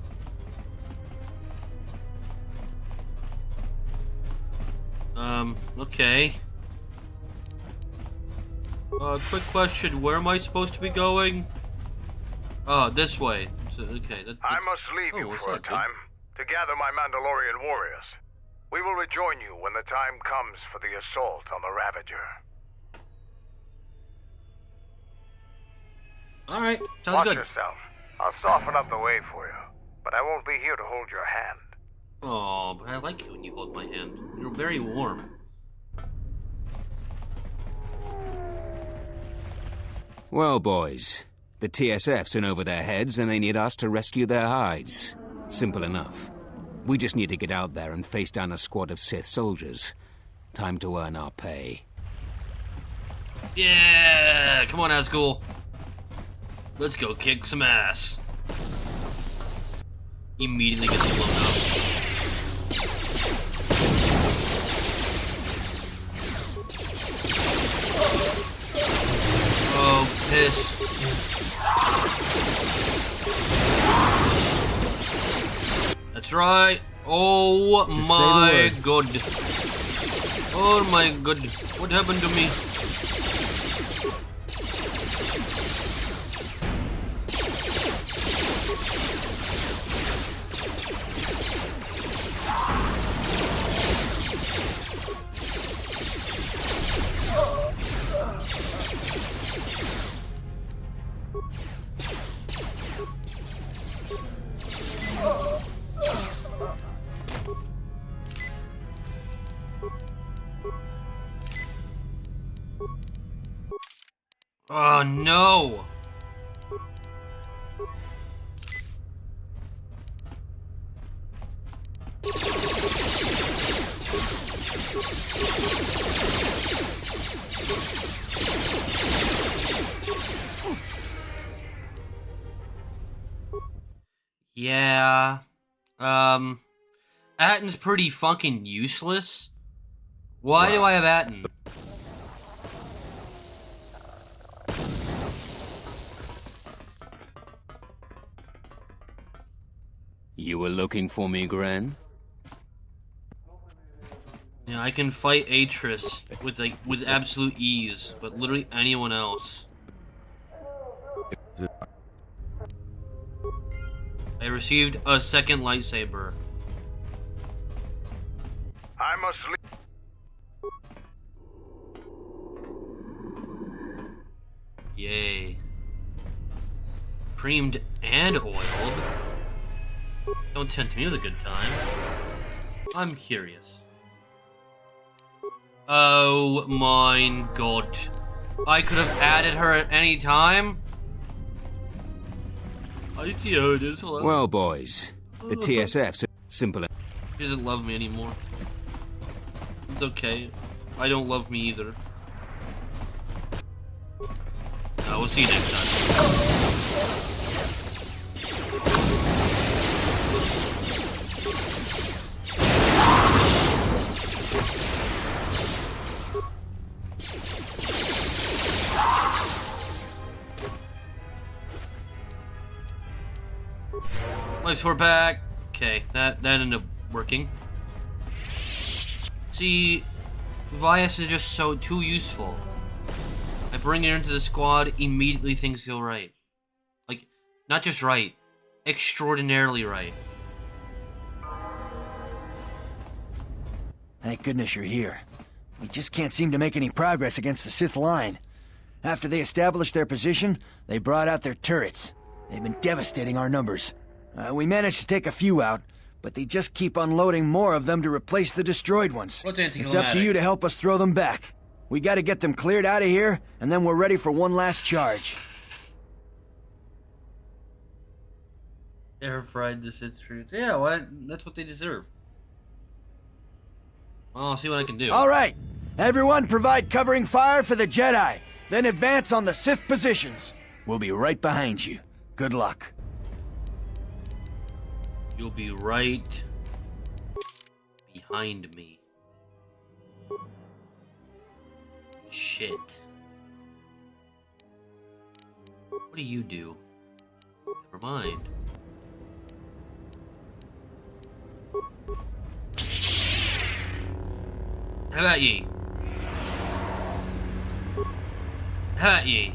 Okay. Quick question, where am I supposed to be going? Oh, this way. Okay. I must leave you for a time to gather my Mandalorian warriors. We will rejoin you when the time comes for the assault on the Ravager. Alright, sounds Watch good. yourself. I'll soften up the way for you, but I won't be here to hold your hand. Oh, but I like it when you hold my hand. You're very warm. Well, boys, the TSF's in over their heads and they need us to rescue their hides. Simple enough. We just need to get out there and face down a squad of Sith soldiers. Time to earn our pay. Yeah! Come on, Asgul. Let's go kick some ass. Immediately gets blown up. Oh, piss. That's right. Oh my god. Oh my god. What happened to me? Oh no! Yeah. Atten's pretty fucking useless. Why do I have Atten? You were looking for me, Gren? Yeah, I can fight Atris with absolute ease, but literally anyone else. I received a second lightsaber. I must leave. Yay. Creamed and oiled? Don't tempt me with a good time. I'm curious. Oh my god. I could have added her at any time? Well, boys, the TSF's simple. He doesn't love me anymore. It's okay. I don't love me either. We'll see you next time. Nice, we're back. Okay, that ended up working. See, Vias is just so too useful. I bring her into the squad, immediately things go right. Like, not just right. extraordinarily right. Thank goodness you're here. We just can't seem to make any progress against the Sith line. After they established their position, they brought out their turrets. They've been devastating our numbers. We managed to take a few out, but they just keep unloading more of them to replace the destroyed ones. What's It's up to you to help us throw them back. We gotta get them cleared out of here, and then we're ready for one last charge. Air fried the Sith troops. Yeah, what? That's what they deserve. Well, I'll see what I can do. All right, everyone provide covering fire for the Jedi, then advance on the Sith positions. We'll be right behind you. Good luck. You'll be right behind me. Shit. What do you do? Never mind. How about ye? How about ye?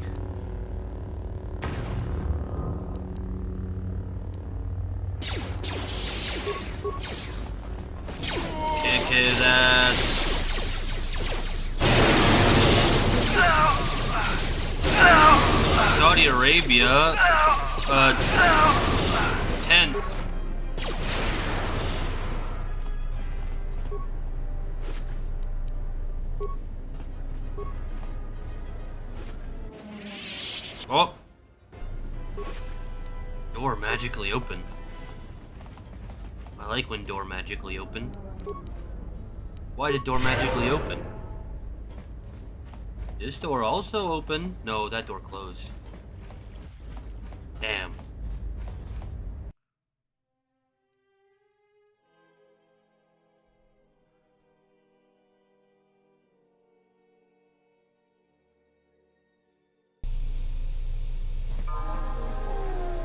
Kick his ass. Saudi Arabia, 10th. Oh! Door magically open. I like when door magically open. Why did door magically open? This door also open. No, that door closed. Damn.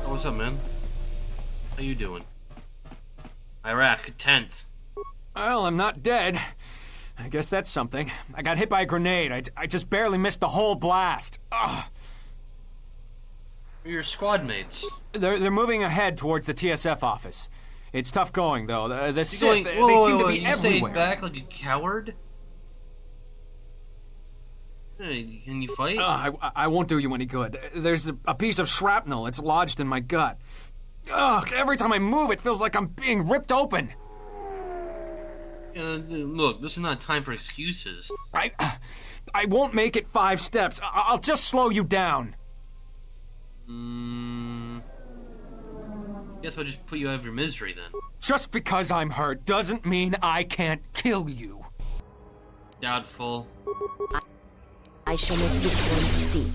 Oh, what's up, man? How you doing? Iraq, 10th. Well, I'm not dead. I guess that's something. I got hit by a grenade. I just barely missed the whole blast. Ugh. Your squad mates. They're moving ahead towards the TSF office. It's tough going, though. The Sith, they seem to be you everywhere. Stayed back like a coward? Hey, can you fight? I won't do you any good. There's a piece of shrapnel. It's lodged in my gut. Ugh, every time I move, it feels like I'm being ripped open. Look, this is not time for excuses. I won't make it 5 steps. I'll just slow you down. Guess I'll just put you out of your misery then. Just because I'm hurt doesn't mean I can't kill you. Doubtful. I shall make this one see.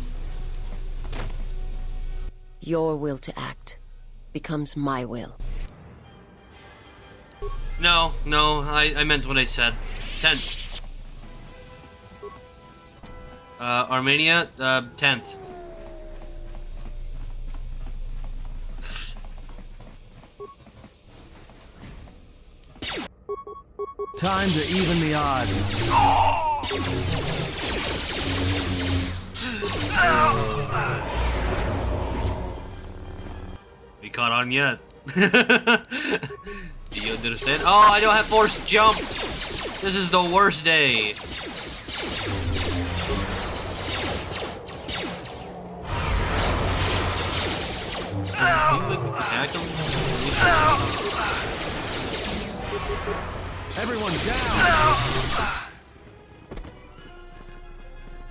Your will to act becomes my will. No, I meant what I said. 10th. Armenia, 10th. Time to even the odds. We caught on yet. Do you understand? Oh, I don't have forced jump. This is the worst day. Can you attack him? Everyone down!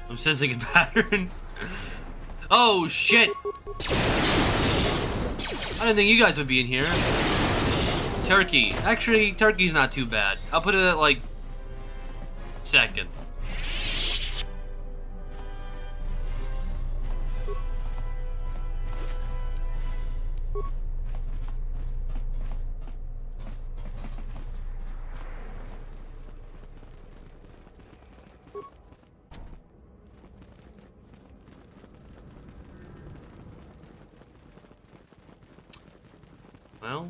I'm sensing a pattern. Oh shit! I didn't think you guys would be in here. Turkey. Actually, Turkey's not too bad. I'll put it at like second. Well,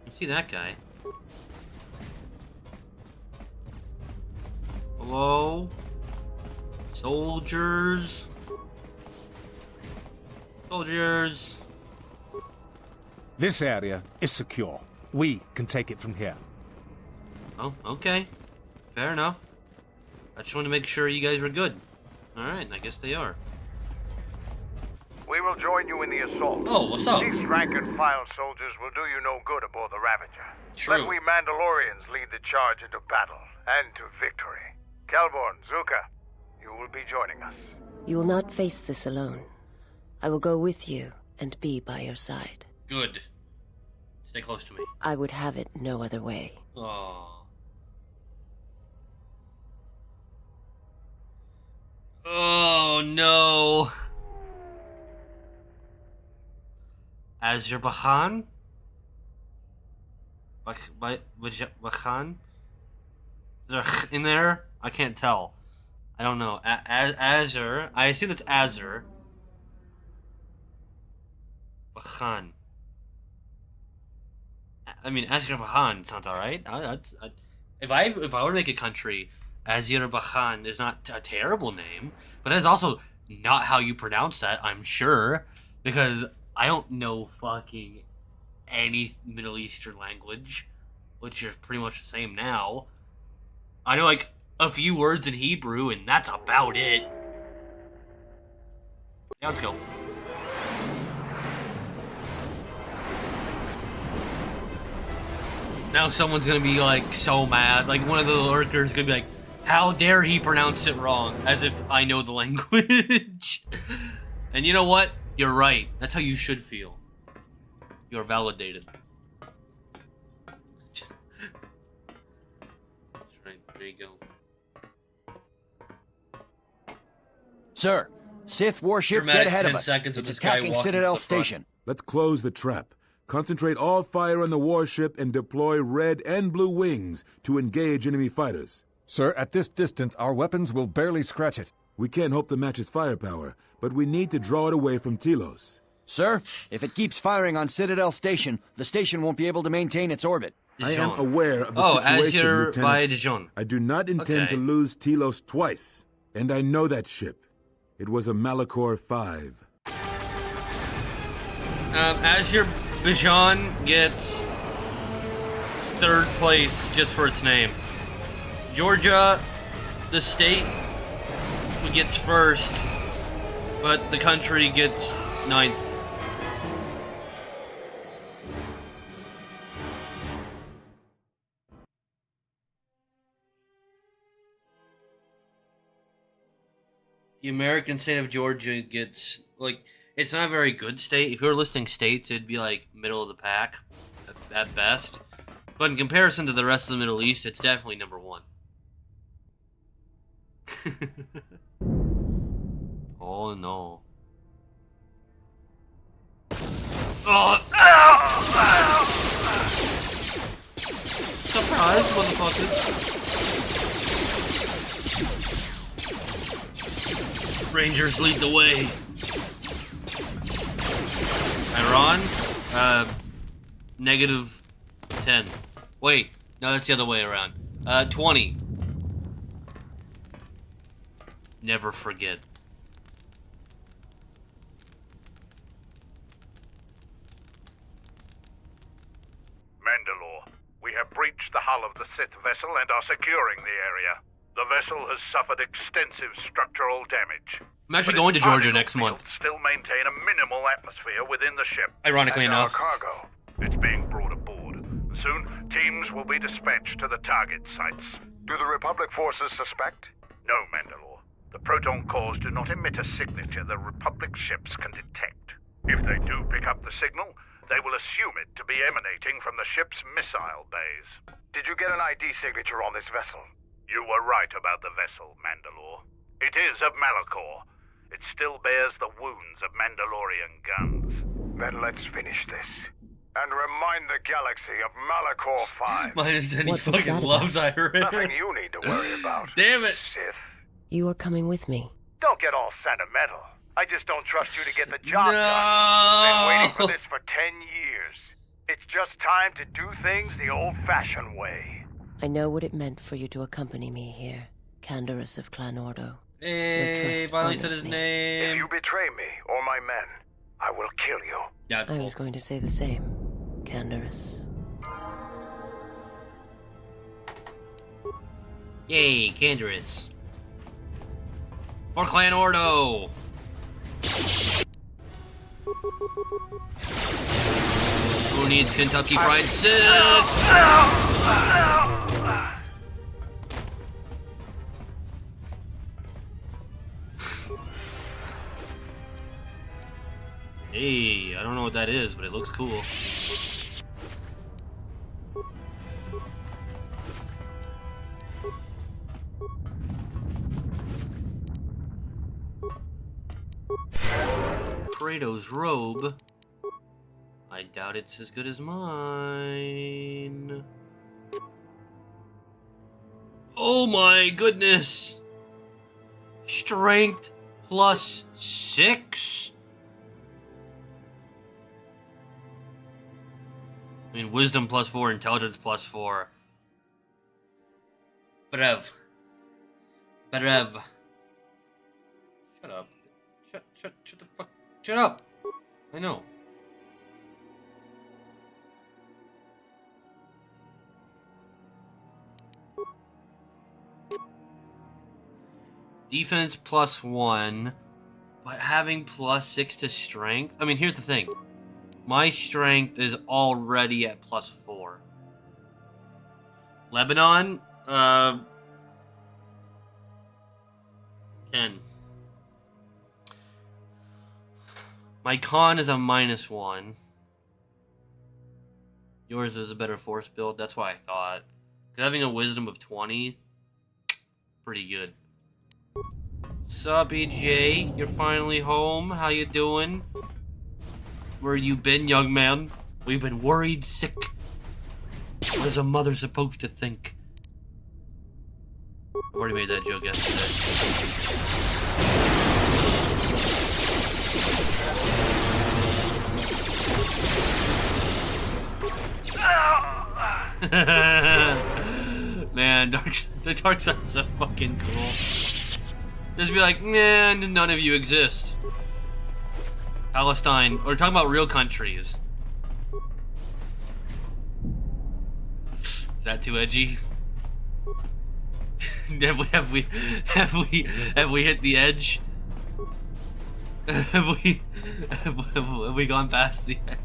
you see that guy. Hello? Soldiers? Soldiers? This area is secure. We can take it from here. Oh, okay. Fair enough. I just wanted to make sure you guys were good. Alright, I guess they are. We will join you in the assault. Oh, what's up? These rank-and-file soldiers will do you no good aboard the Ravager. True. Let we Mandalorians lead the charge into battle and to victory. Kelborn, Zuka, you will be joining us. You will not face this alone. I will go with you and be by your side. Good. Stay close to me. I would have it no other way. Oh. Oh no. Azerbaijan? Bajan? Is there a in there? I can't tell. I don't know. Azur. I assume it's Azur. Bajan. I mean, Azerbaijan sounds alright. If I were to make a country, Azerbaijan is not a terrible name, but it's also not how you pronounce that, I'm sure, because I don't know fucking any Middle Eastern language, which is pretty much the same now. I know like a few words in Hebrew, and that's about it. Yeah, let's go. Now someone's gonna be like so mad. Like one of the lurkers gonna be like, how dare he pronounce it wrong? As if I know the language. And you know what? You're right. That's how you should feel. You're validated. That's right. There you go. Sir, Sith warship Dramatic dead ahead of 10 us. seconds of It's this guy attacking walking Citadel to the front. Station. Let's close the trap. Concentrate all fire on the warship and deploy red and blue wings to engage enemy fighters. Sir, at this distance, our weapons will barely scratch it. We can't hope to match its firepower, but we need to draw it away from Telos. Sir, if it keeps firing on Citadel Station, the station won't be able to maintain its orbit. I am aware of the situation, Lieutenant. Dijon. I do not intend to lose Telos twice, and I know that ship. It was a Malachor 5. Azerbaijan gets third place just for its name. Georgia, the state, gets first, but the country gets 9th. The American state of Georgia gets, like, it's not a very good state. If you were listing states, it'd be, like, middle of the pack at best. But in comparison to the rest of the Middle East, it's definitely number 1. Oh, no. Oh! Surprise, motherfuckers. Rangers lead the way. Iran, -10. Wait, no, that's the other way around. 20. Never forget. Mandalore, we have breached the hull of the Sith vessel and are securing the area. The vessel has suffered extensive structural damage. I'm actually going to Georgia next month. Still maintain a minimal atmosphere within the ship. Ironically and enough. Our cargo. It's being brought aboard. Soon, teams will be dispatched to the target sites. Do the Republic forces suspect? No, Mandalore. The proton cores do not emit a signature the Republic ships can detect. If they do pick up the signal, they will assume it to be emanating from the ship's missile bays. Did you get an ID signature on this vessel? You were right about the vessel, Mandalore. It is of Malachor. It still bears the wounds of Mandalorian guns. Then let's finish this. And remind the galaxy of Malachor 5. Minus any fucking loves I heard. Nothing you need to worry about. Damn it. Sith. You are coming with me. Don't get all sentimental. I just don't trust you to get the job done. Been waiting for this for 10 years. It's just time to do things the old-fashioned way. I know what it meant for you to accompany me here, Canderous of Clan Ordo. Hey, finally said his name. If you betray me or my men, I will kill you. I was going to say the same. Canderous. Yay, Canderous. For Clan Ordo! Who needs Kentucky Fried Sith? Hey, I don't know what that is, but it looks cool. Kratos' robe. I doubt it's as good as mine. Oh my goodness! Strength plus 6? I mean, wisdom plus 4, intelligence plus 4. Brev. Shut up. Shut the fuck. Shut up! I know. Defense plus 1, but having plus 6 to strength? I mean, here's the thing. My strength is already at plus 4. Lebanon? 10. My con is a -1. Yours is a better force build. That's why I thought. 'Cause having a wisdom of 20, pretty good. Sup, EJ? You're finally home. How you doing? Where you been, young man? We've been worried sick. What is a mother supposed to think? I've already made that joke yesterday. Man, the dark side is so fucking cool. Just be like, man, none of you exist. Palestine, we're talking about real countries. Is that too edgy? have we hit the edge? have we gone past the edge?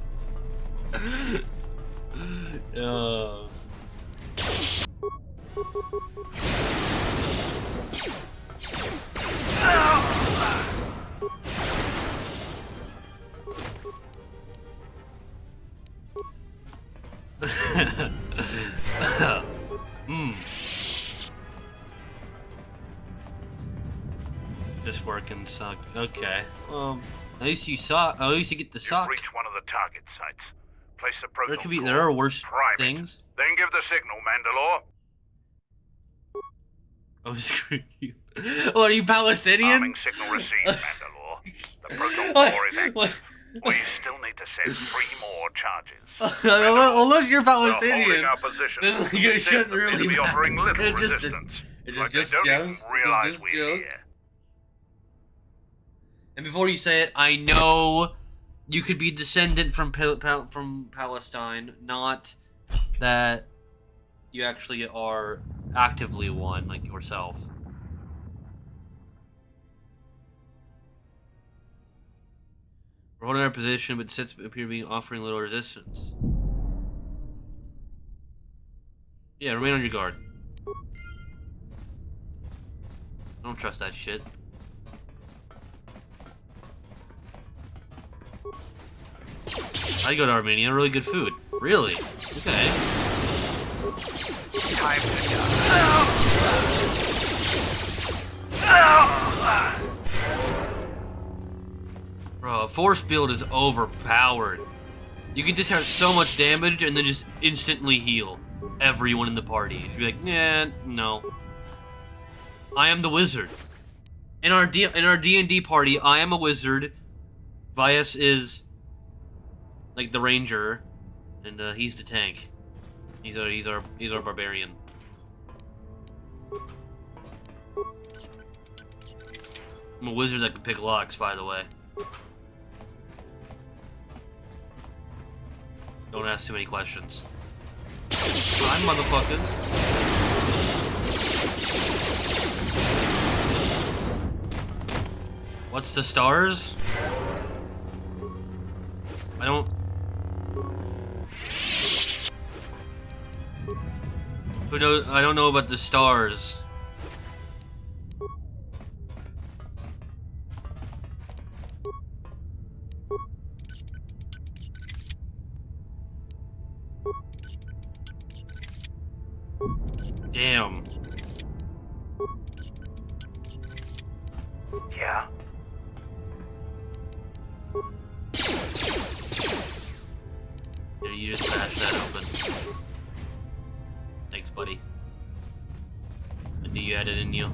This working sucked. Okay. Well, at least you saw. At least you get the sock. Reach one of the target sites. Place the proton. There are worse things. Then give the signal, Mandalore. Oh, screw you. What, are you Palestinian? Arming signal received, Mandalore. The proton core is active. We still need to send 3 more charges. Unless you're Palestinian, holding our position. then you shouldn't really be offering little it's just resistance. It's like just they don't jokes. even realize It's just we're joke. here. And before you say it, I know you could be descendant from Palestine, not that you actually are actively one, like yourself. We're holding our position, but sits appear to be offering little resistance. Yeah, remain on your guard. I don't trust that shit. I go to Armenia, really good food. Really? Okay. Time to Bro, a force build is overpowered. You can just have so much damage and then just instantly heal everyone in the party. You'd be like, nah, no. I am the wizard. In our D&D party, I am a wizard. Vyas is like the ranger, and he's the tank. He's our barbarian. I'm a wizard that can pick locks, by the way. Don't ask too many questions. Hi, motherfuckers. What's the stars? I don't... Who knows? I don't know about the stars. Damn. Yeah? Did you just smash that open? Thanks, buddy. I knew you had it in you.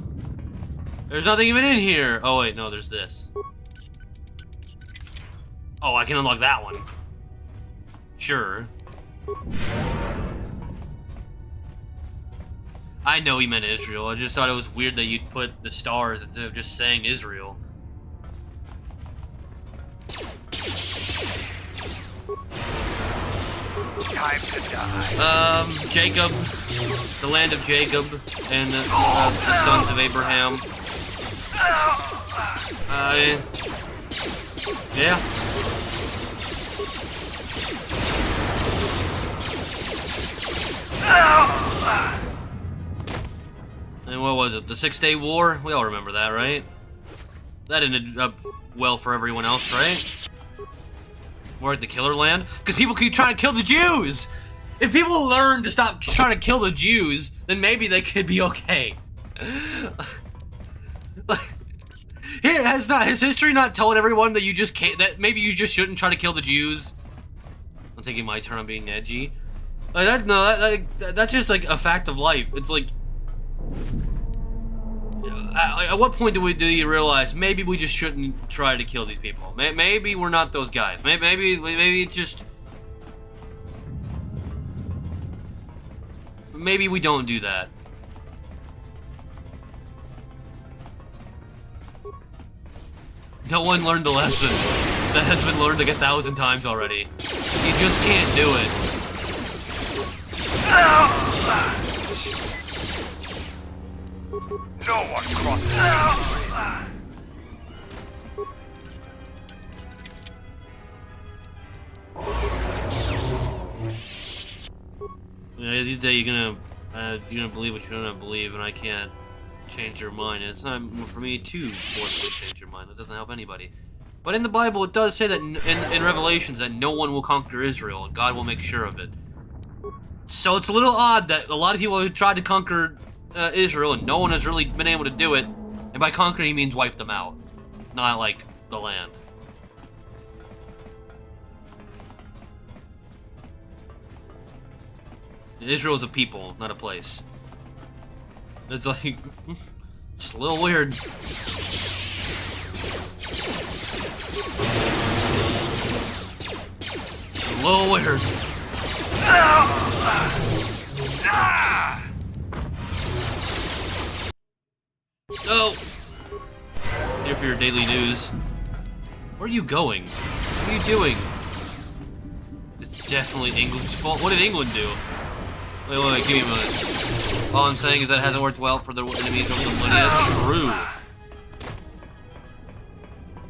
There's nothing even in here! Oh wait, no, there's this. Oh, I can unlock that one. Sure. I know he meant Israel. I just thought it was weird that you'd put the stars instead of just saying Israel. Time to die. Jacob. The land of Jacob and the sons of Abraham. Yeah. And what was it? The 6-Day War? We all remember that, right? That ended up well for everyone else, right? We're at the Killer Land? Because people keep trying to kill the Jews! If people learn to stop trying to kill the Jews, then maybe they could be okay. Has history not told everyone that you just can't, that maybe you just shouldn't try to kill the Jews? I'm taking my turn on being edgy. Like that's just like a fact of life. It's like, at what point do you realize maybe we just shouldn't try to kill these people? Maybe we're not those guys. Maybe it's just, maybe we don't do that. No one learned the lesson that has been learned like 1,000 times already. You just can't do it. No one crosses. These days you're gonna believe what you're gonna believe, and I can't change your mind. And it's not for me to forcibly change your mind. That doesn't help anybody. But in the Bible, it does say that in Revelations that no one will conquer Israel, and God will make sure of it. So it's a little odd that a lot of people have tried to conquer Israel, and no one has really been able to do it. And by conquer, he means wipe them out, not like the land. Israel is a people, not a place. It's like, just a little weird. A little weird. No! Here for your daily news. Where are you going? What are you doing? It's definitely England's fault. What did England do? Wait, give me a minute. All I'm saying is that it hasn't worked well for their enemies over the millennia. That's true.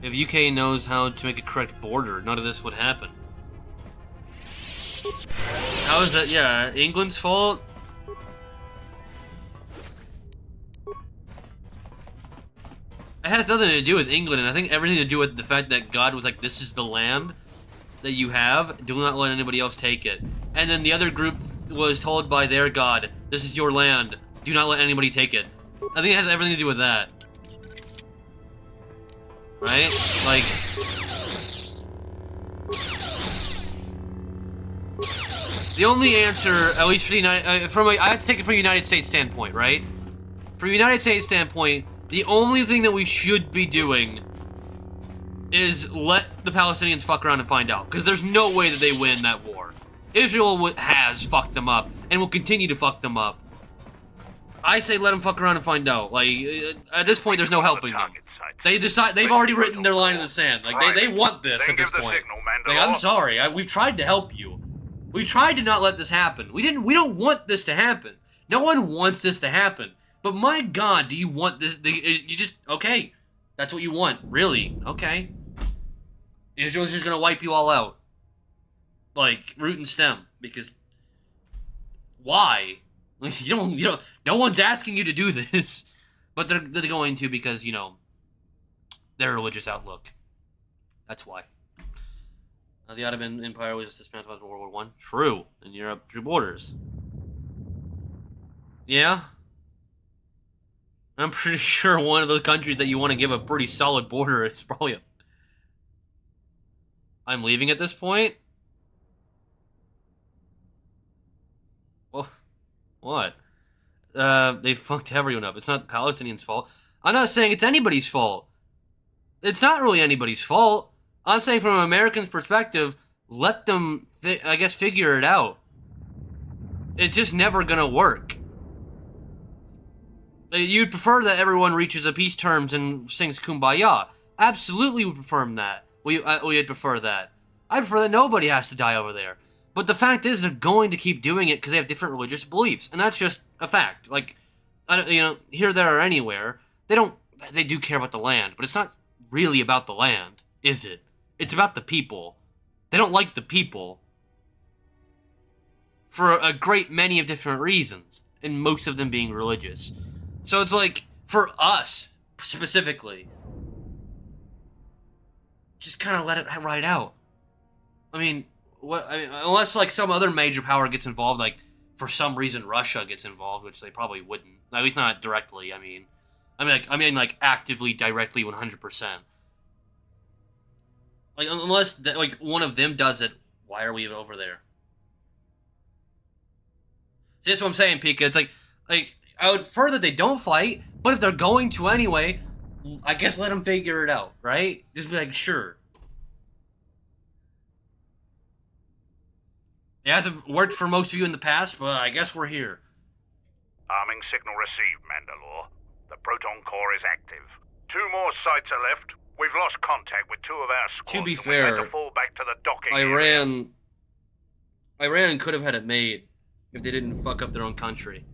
If UK knows how to make a correct border, none of this would happen. How is that? Yeah, England's fault? It has nothing to do with England, and I think everything to do with the fact that God was like, this is the land that you have, do not let anybody else take it. And then the other group was told by their God, this is your land, do not let anybody take it. I think it has everything to do with that. Right? Like, the only answer, at least for the United, I have to take it from a United States standpoint, right? From a United States standpoint, the only thing that we should be doing is let the Palestinians fuck around and find out. Because there's no way that they win that war. Israel has fucked them up, and will continue to fuck them up. I say let them fuck around and find out. Like, at this point, there's no helping them. They've already written their line in the sand. Like, they want this at this point. Like, I'm sorry, we've tried to help you. We tried to not let this happen. We don't want this to happen. No one wants this to happen. But my God, do you want this? You just, okay. That's what you want. Really? Okay. Israel's just gonna wipe you all out. Like, root and stem. Because, why? You don't, no one's asking you to do this. But they're going to because, you know, their religious outlook. That's why. The Ottoman Empire was dismantled after World War I. True. And Europe drew borders. Yeah. I'm pretty sure one of those countries that you want to give a pretty solid border is probably I'm leaving at this point? Well, what? They fucked everyone up. It's not the Palestinians' fault. I'm not saying it's anybody's fault. It's not really anybody's fault. I'm saying from an American's perspective, let them, I guess, figure it out. It's just never gonna work. You'd prefer that everyone reaches a peace terms and sings Kumbaya. Absolutely would prefer that. We'd prefer that. I prefer that nobody has to die over there. But the fact is, they're going to keep doing it because they have different religious beliefs. And that's just a fact. Like, here, there, or anywhere, they do care about the land. But it's not really about the land, is it? It's about the people. They don't like the people. For a great many of different reasons. And most of them being religious. So it's like, for us, specifically, just kind of let it ride out. I mean, unless, like, some other major power gets involved, like, for some reason Russia gets involved, which they probably wouldn't. At least not directly, I mean, actively, directly, 100%. Like, unless, like, one of them does it, why are we over there? See, that's what I'm saying, Pika. It's like, I would prefer that they don't fight, but if they're going to anyway, I guess let them figure it out, right? Just be like, sure. It hasn't worked for most of you in the past, but I guess we're here. Arming signal received, Mandalore. The proton core is active. 2 more sites are left. We've lost contact with 2 of our squads. To be fair, we had to fall back to the docking area. Iran could have had it made if they didn't fuck up their own country.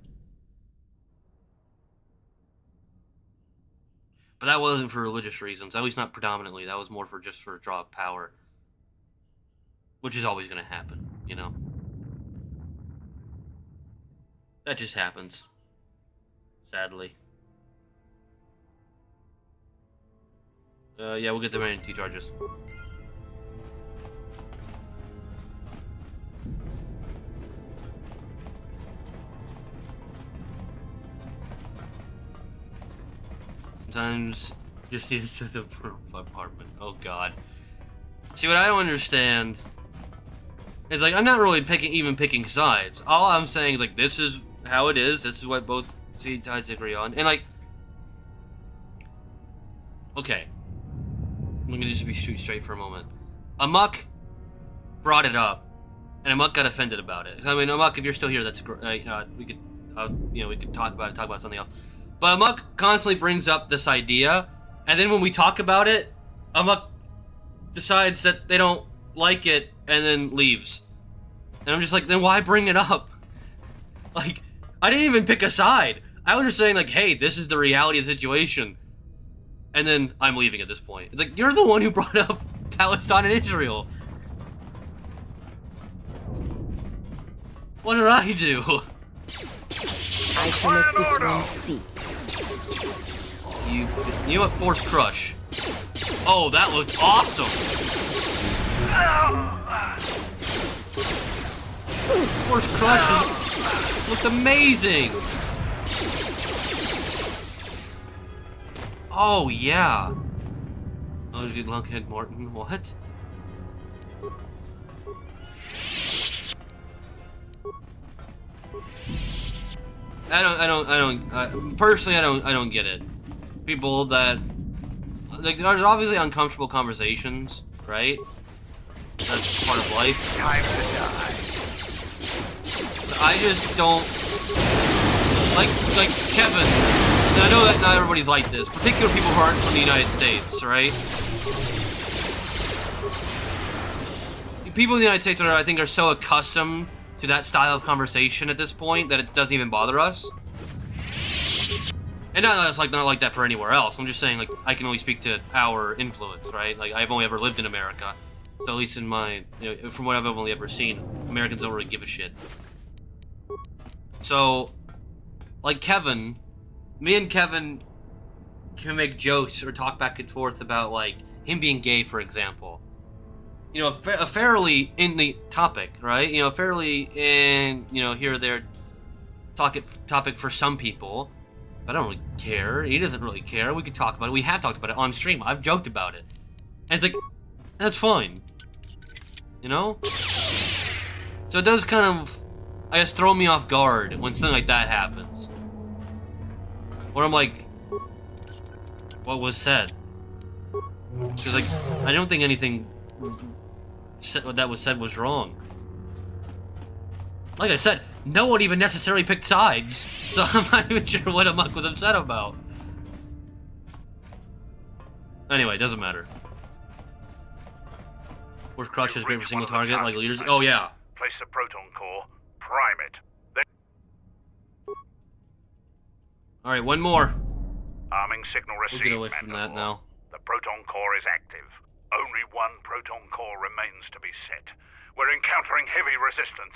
But that wasn't for religious reasons. At least not predominantly. That was more for just for a draw of power. Which is always going to happen, you know? That just happens. Sadly. Yeah, we'll get the main T-charges. Sometimes just need to the apartment. Oh God. See, what I don't understand is, like, I'm not really picking sides. All I'm saying is, like, this is how it is. This is what both sides agree on. And, like, okay, I'm gonna just be straight for a moment. Amok brought it up, and Amok got offended about it. I mean, Amok, if you're still here, that's great. We could, we could talk about something else. But Amok constantly brings up this idea, and then when we talk about it, Amok decides that they don't like it and then leaves. And I'm just like, then why bring it up? Like, I didn't even pick a side. I was just saying, like, hey, this is the reality of the situation. And then I'm leaving at this point. It's like, you're the one who brought up Palestine and Israel. What did I do? I shall let this one see. You have Force Crush. Oh, that looked awesome. Force Crush looked amazing. Oh, yeah. Oh, you lunkhead Morton. What? Personally, I don't get it. People that, like, there's obviously uncomfortable conversations, right? That's part of life. Time to die. I just don't, like Kevin, and I know that not everybody's like this, particularly people who aren't from the United States, right? people in the United States I think are so accustomed to that style of conversation at this point that it doesn't even bother us. And not like that for anywhere else. I'm just saying, like, I can only speak to our influence, right? Like, I've only ever lived in America. So at least in my, from what I've only ever seen, Americans don't really give a shit. So, like Kevin, me and Kevin can make jokes or talk back and forth about, like, him being gay, for example. You know, a fairly in the topic, right? You know, fairly in, here or there topic for some people. But I don't really care. He doesn't really care. We could talk about it. We have talked about it on stream. I've joked about it. And it's like, that's fine. You know? So it does kind of, I guess, throw me off guard when something like that happens. Where I'm like, what was said? Because, like, I don't think anything that was said was wrong. Like I said, no one even necessarily picked sides, so I'm not even sure what Amok was upset about. Anyway, it doesn't matter. Force Crush is great for single target, like leaders. Oh yeah. Place the proton core, prime it. Then Alright, one more. Arming signal received. We'll get away from that now. The proton core is active. Only one proton core remains to be set. We're encountering heavy resistance.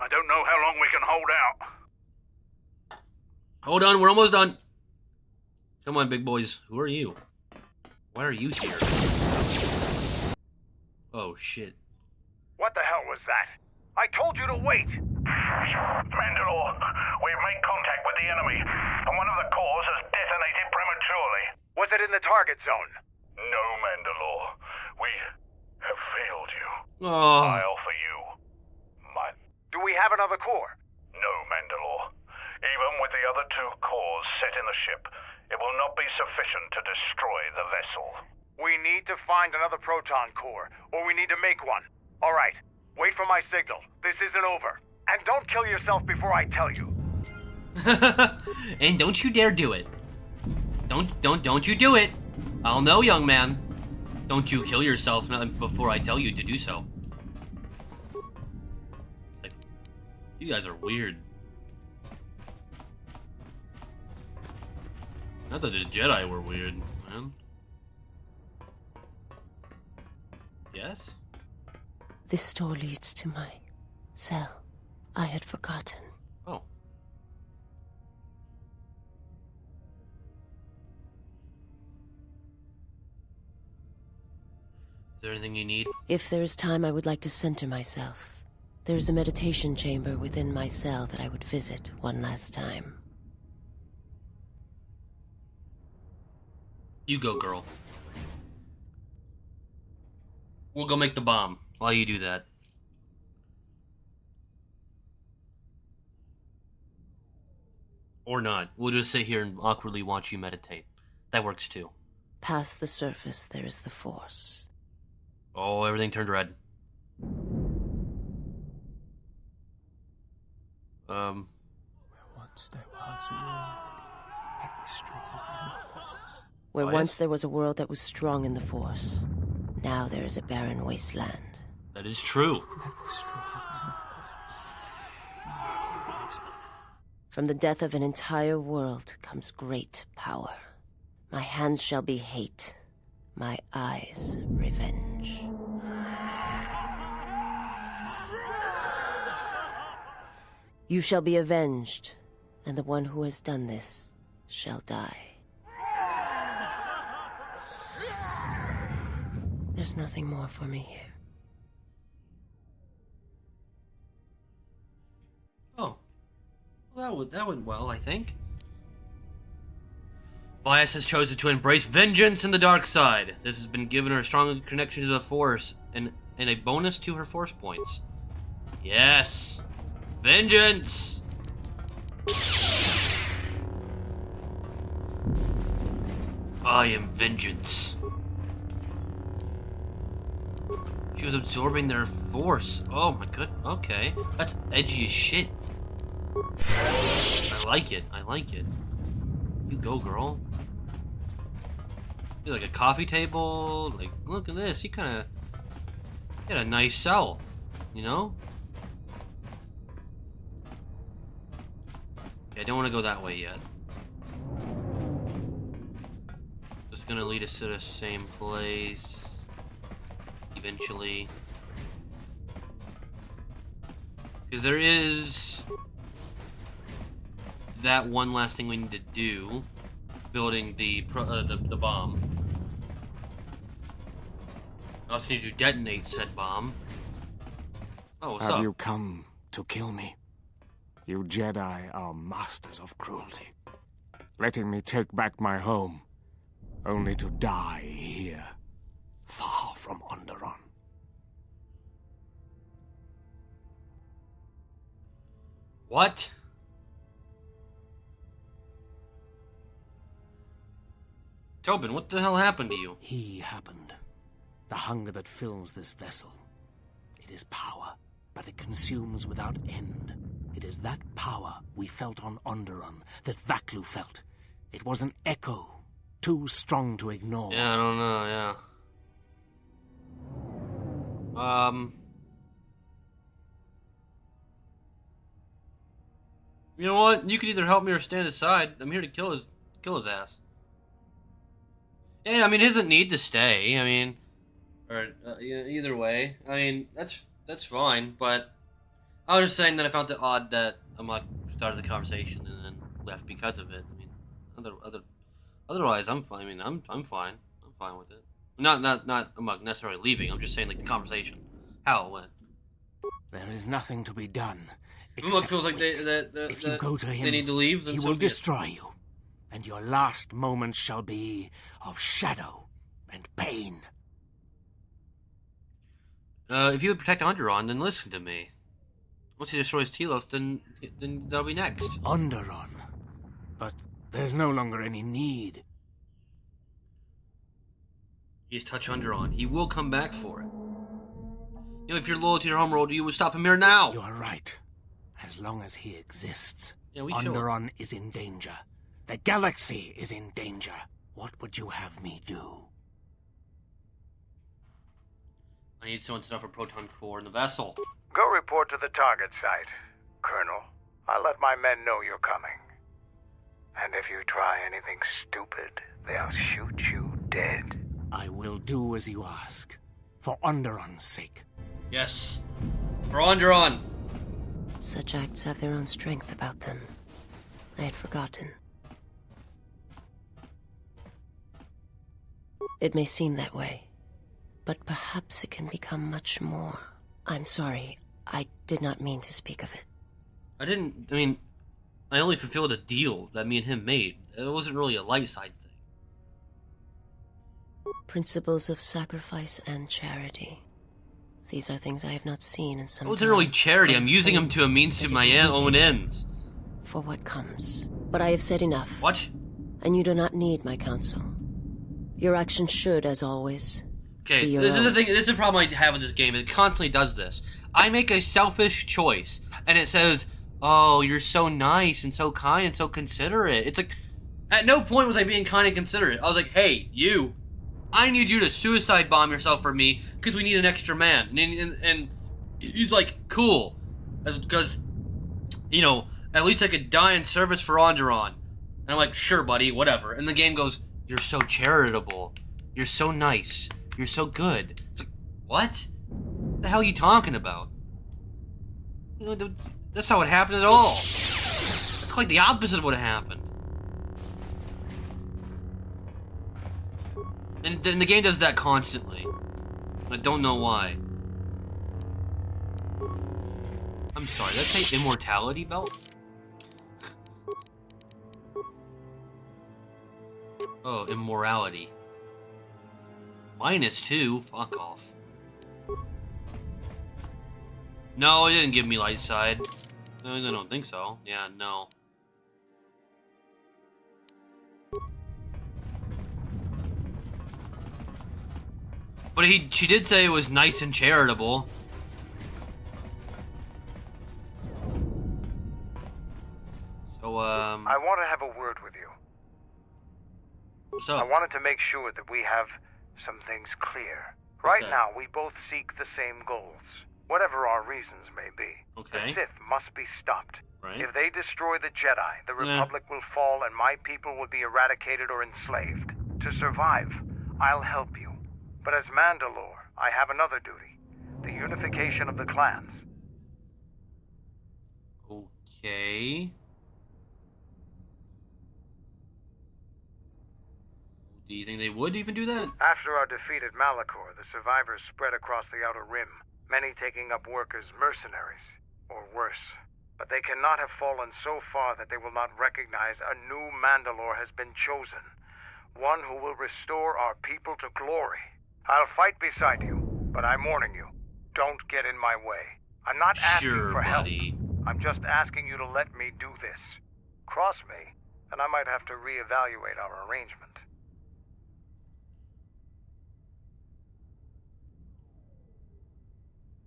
I don't know how long we can hold out. Hold on, we're almost done. Come on, big boys. Who are you? Why are you here? Oh, shit. What the hell was that? I told you to wait! Mandalore, we've made contact with the enemy, and one of the cores has detonated prematurely. Was it in the target zone? No, Mandalore. We have failed you. Oh. I offer you my... Do we have another core? No, Mandalore. Even with the other two cores set in the ship, it will not be sufficient to destroy the vessel. We need to find another proton core, or we need to make one. All right, wait for my signal. This isn't over. And don't kill yourself before I tell you. And don't you dare do it. Don't you do it. I'll know, young man. Don't you kill yourself before I tell you to do so. Like, you guys are weird. I thought the Jedi were weird, man. Yes? This door leads to my cell. I had forgotten. Oh. Is there anything you need? If there is time, I would like to center myself. There is a meditation chamber within my cell that I would visit one last time. You go, girl. We'll go make the bomb while you do that. Or not. We'll just sit here and awkwardly watch you meditate. That works too. Past the surface, there is the Force. Oh, everything turned red. Where once there was a world that was strong in the Force. Where once there was a world that was strong in the Force. Now there is a barren wasteland. That is true. From the death of an entire world comes great power. My hands shall be hate, my eyes revenge. You shall be avenged, and the one who has done this shall die. There's nothing more for me here. Oh. Well, that went well, I think. Vias has chosen to embrace vengeance in the dark side. This has been given her a strong connection to the Force and a bonus to her Force points. Yes! Vengeance! I am vengeance. She was absorbing their Force. Oh my god, okay. That's edgy as shit. I like it, I like it. You go, girl. Like a coffee table, like, look at this, you kinda... Get a nice cell, you know? Okay, I don't want to go that way yet. It's gonna lead us to the same place eventually. Because there is that one last thing we need to do, building the bomb. I also need to detonate said bomb. Oh, what's up? Have you come to kill me? You Jedi are masters of cruelty, letting me take back my home, only to die here, far from Onderon. What? Tobin, what the hell happened to you? He happened. The hunger that fills this vessel. It is power, but it consumes without end. It is that power we felt on Onderon that Vaklu felt. It was an echo, too strong to ignore. Yeah, I don't know, yeah. You know what? You can either help me or stand aside. I'm here to kill his ass. Yeah, I mean, he doesn't need to stay. I mean, or either way. I mean, that's fine. But I was just saying that I found it odd that Amok started the conversation and then left because of it. I mean, otherwise, I'm fine. I mean, I'm fine. I'm fine with it. Not Amok necessarily leaving. I'm just saying like the conversation, how it went. There is nothing to be done. Amok feels like if you go to him, they need to leave. Then he will destroy you, and your last moments shall be of shadow and pain. If you would protect Onderon, then listen to me. Once he destroys Telos, then that'll be next. Onderon, but there's no longer any need. You just touch Onderon. He will come back for it. You know, if you're loyal to your homeworld, you would stop him here now. You are right. As long as he exists, yeah, Onderon is in danger. The galaxy is in danger. What would you have me do? I need someone to set up a proton core in the vessel. Go report to the target site, Colonel. I'll let my men know you're coming. And if you try anything stupid, they'll shoot you dead. I will do as you ask, for Onderon's sake. Yes, for Onderon. Such acts have their own strength about them. I had forgotten. It may seem that way, but perhaps it can become much more. I'm sorry, I did not mean to speak of it. I only fulfilled a deal that me and him made. It wasn't really a light side thing. Principles of sacrifice and charity. These are things I have not seen in some time. It wasn't really charity. I'm using them to a means to my own ends. For what comes. But I have said enough. What? And you do not need my counsel. Your actions should, as always, okay, this is the thing. This is the problem I have with this game. It constantly does this. I make a selfish choice, and it says, "Oh, you're so nice and so kind and so considerate." It's like, at no point was I being kind and considerate. I was like, "Hey, you, I need you to suicide bomb yourself for me because we need an extra man." And he's like, "Cool," because you know, at least I could die in service for Onderon. And I'm like, "Sure, buddy, whatever." And the game goes, "You're so charitable. You're so nice. You're so good." It's like, what? What the hell are you talking about? You know, that's not what happened at all. It's quite the opposite of what happened. And then the game does that constantly. I don't know why. I'm sorry, did I say immortality belt? Oh, immorality. -2? Fuck off. No, it didn't give me light side. No, I don't think so. Yeah, no. But she did say it was nice and charitable. So, I want to have a word with you. What's up? I wanted to make sure that we have some things clear. Right now, we both seek the same goals, whatever our reasons may be. Okay. The Sith must be stopped. Right. If they destroy the Jedi, the Republic will fall and my people will be eradicated or enslaved. To survive, I'll help you. But as Mandalore, I have another duty. The unification of the clans. Okay. Do you think they would even do that? After our defeat at Malachor, the survivors spread across the Outer Rim, many taking up work as mercenaries, or worse. But they cannot have fallen so far that they will not recognize a new Mandalore has been chosen. One who will restore our people to glory. I'll fight beside you, but I'm warning you, don't get in my way. I'm not asking for buddy. help. I'm just asking you to let me do this. Cross me, and I might have to reevaluate our arrangement.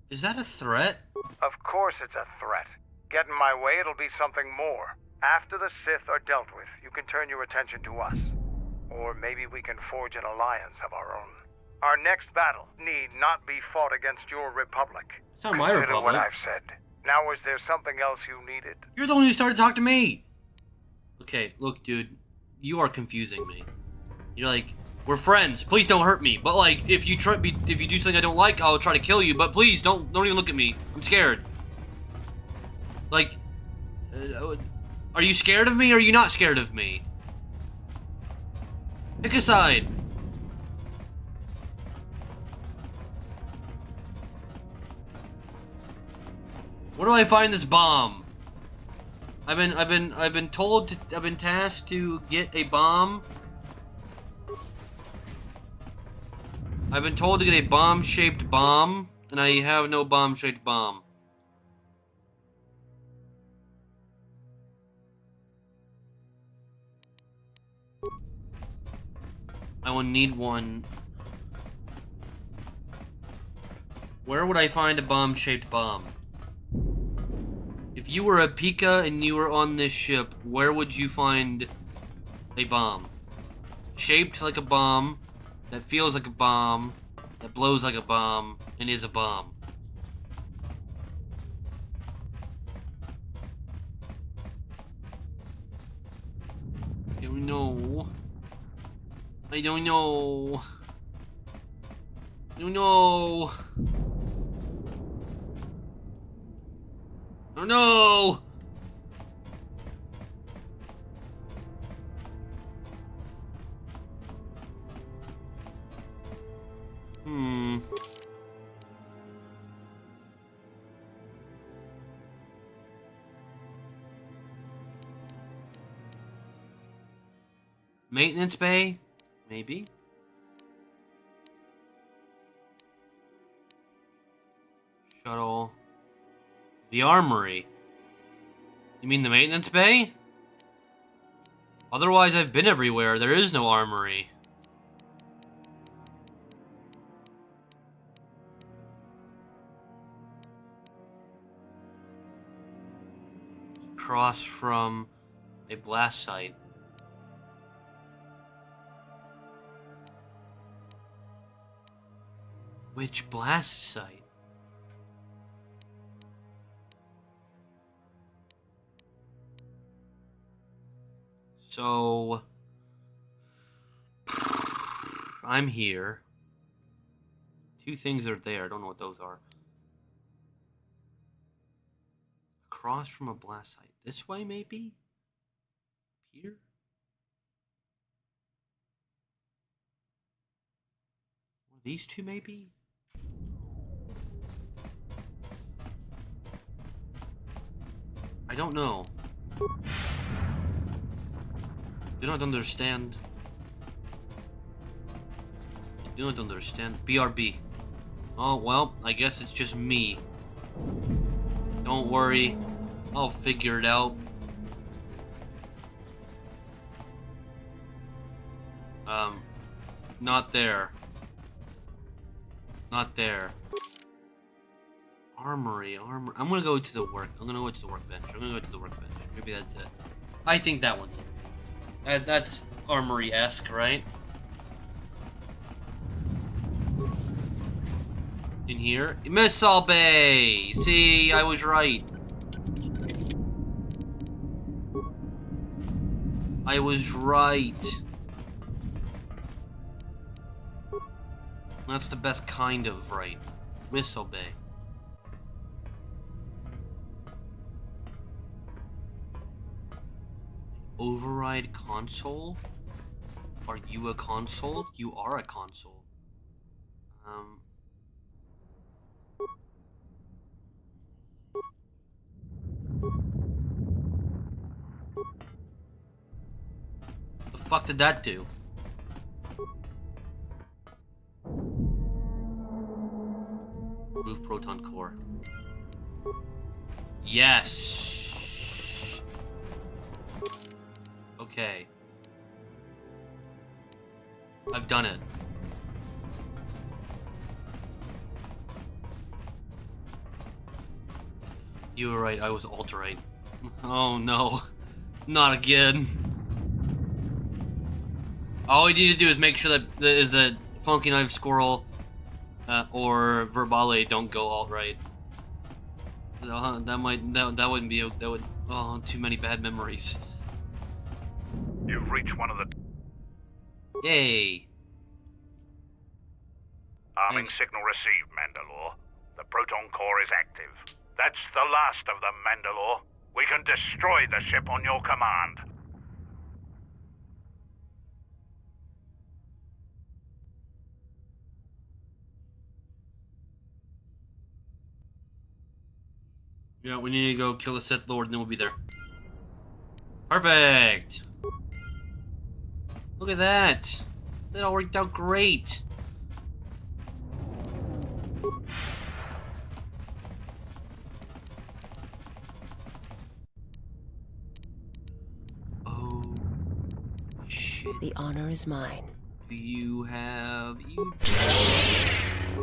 Is that a threat? Of course it's a threat. Get in my way, it'll be something more. After the Sith are dealt with, you can turn your attention to us. Or maybe we can forge an alliance of our own. Our next battle need not be fought against your Republic. It's not my Consider Republic. what I've said. Now, is there something else you needed? You're the one who started to talk to me! Okay, look, dude. You are confusing me. You're like, we're friends. Please don't hurt me. But like, if you do something I don't like, I'll try to kill you. But please don't even look at me. I'm scared. Like, are you scared of me or are you not scared of me? Pick a side. Where do I find this bomb? I've been tasked to get a bomb. I've been told to get a bomb-shaped bomb, and I have no bomb-shaped bomb. I will need one. Where would I find a bomb-shaped bomb? If you were a Pika and you were on this ship, where would you find a bomb? Shaped like a bomb, that feels like a bomb, that blows like a bomb, and is a bomb. I don't know. I don't know. I don't know. Oh no! Maintenance bay? Maybe. Shuttle. The armory. You mean the maintenance bay? Otherwise, I've been everywhere. There is no armory. Across from a blast site. Which blast site? So, I'm here. Two things are there. I don't know what those are. Across from a blast site. This way, maybe? Here? Or these two, maybe? I don't know. Do not understand. I do not understand. BRB. Oh, well, I guess it's just me. Don't worry. I'll figure it out. Not there. Not there. Armory. I'm gonna go to the workbench. Maybe that's it. I think that one's it. That's armory-esque, right? here. Missile Bay! See, I was right. I was right. That's the best kind of right. Missile Bay. Override console? Are you a console? You are a console. The fuck did that do? Remove proton core. Yes. Okay. I've done it. You were right, I was alt-right. Oh no. Not again. All we need to do is make sure that there is a Funky Knife Squirrel or Verbale don't go alt-right. That wouldn't be, that would, oh, too many bad memories. You've reached one of the... Yay. Arming signal received, Mandalore. The proton core is active. That's the last of them, Mandalore. We can destroy the ship on your command. Yeah, we need to go kill the Sith Lord and then we'll be there. Perfect! Look at that! That all worked out great! Oh... shit. The honor is mine. Do you have...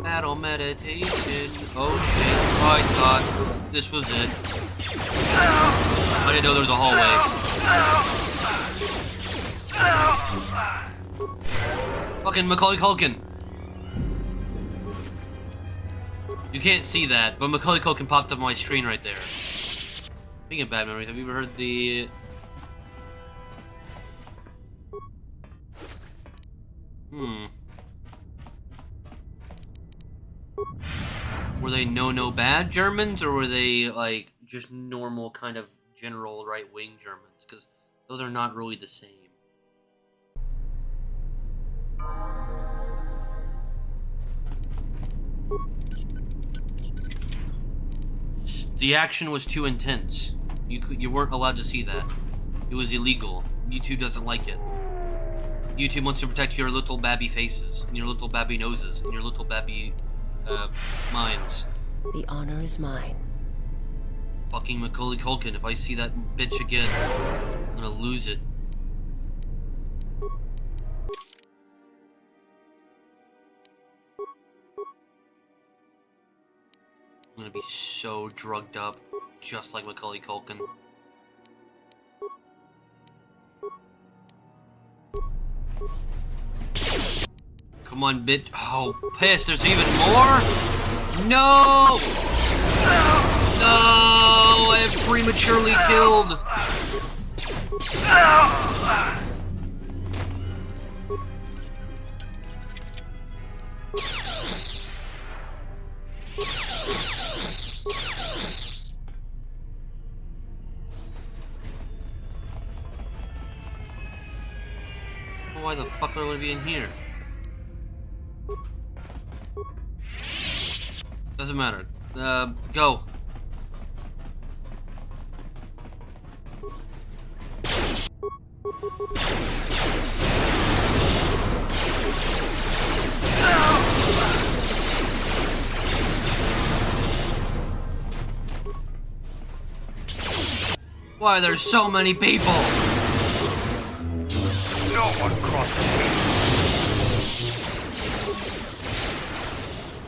Battle meditation. Oh shit. I thought this was it. I didn't know there was a hallway. Fucking Macaulay Culkin. You can't see that, but Macaulay Culkin popped up on my screen right there. Speaking of bad memories, have you ever heard the... Were they no bad Germans, or were they, like, just normal kind of general right-wing Germans? Because those are not really the same. The action was too intense. You weren't allowed to see that. It was illegal. YouTube doesn't like it. YouTube wants to protect your little babby faces, and your little babby noses, and your little babby minds. The honor is mine. Fucking Macaulay Culkin, if I see that bitch again, I'm gonna lose it. I'm gonna be so drugged up, just like Macaulay Culkin. Come on, bitch. Oh, piss, there's even more? No! No! I have prematurely killed. Why the fuck would I want to be in here? Doesn't matter. Go. Why there's so many people? No one crosses.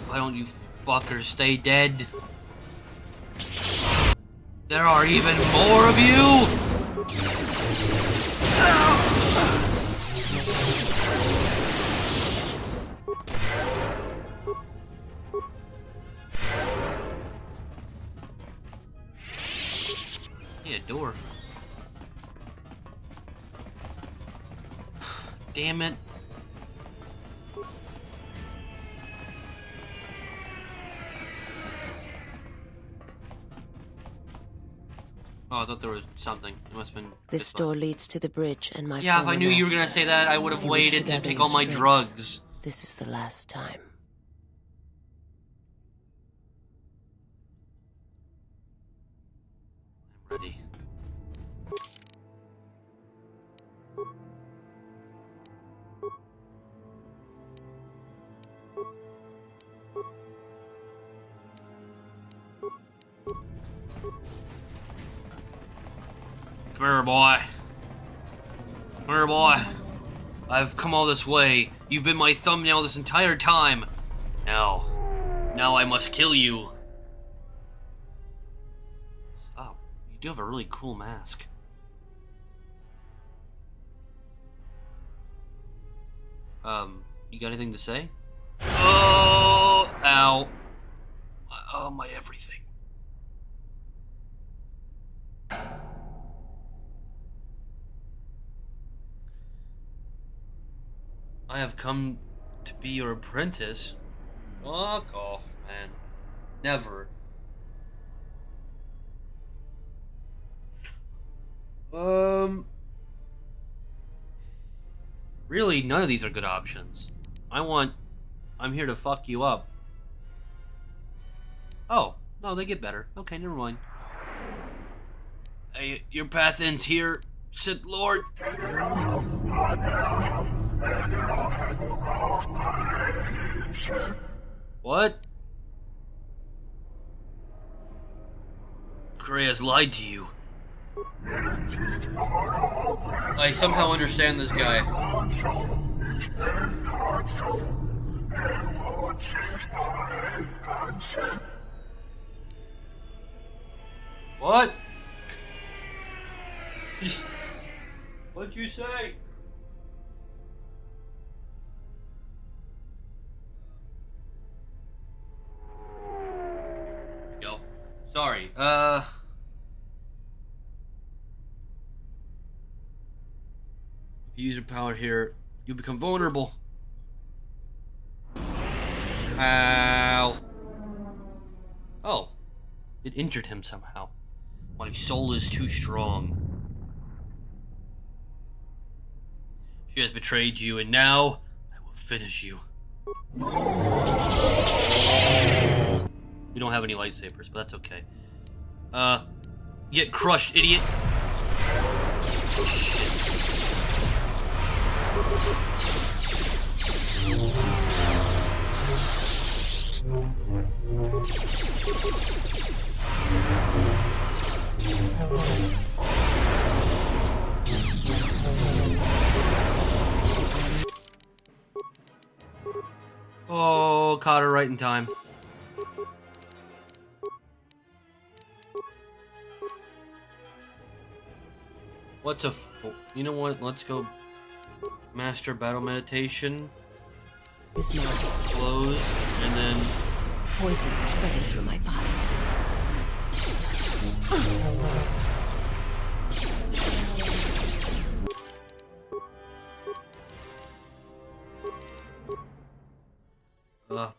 Why don't you fuckers stay dead? There are even more of you? damn it. Oh, I thought there was something. It must have been... This door leads to the bridge and my Yeah, if I former knew you were gonna master. say that, I would have They wish waited to gather take your all my strength. drugs. This is the last time. I'm ready. Come here, boy. Come here, boy. I've come all this way. You've been my thumbnail this entire time. Now I must kill you. Oh, you do have a really cool mask. You got anything to say? Oh, ow. Oh, my everything. I have come to be your apprentice. Fuck off, man. Never. Really, none of these are good options. I'm here to fuck you up. Oh, no, they get better. Okay, never mind. Hey, your path ends here, Sith Lord. What? Gray has lied to you. I somehow understand this guy. What? What'd you say? Go. Sorry. If you use your power here, you become vulnerable. Ow. Oh. It injured him somehow. My soul is too strong. She has betrayed you, and now I will finish you. We don't have any lightsabers, but that's okay. Get crushed, idiot. Shit. Oh, caught her right in time. What's a you know what? Let's go master battle meditation. Close, and then Poison spreading through my body.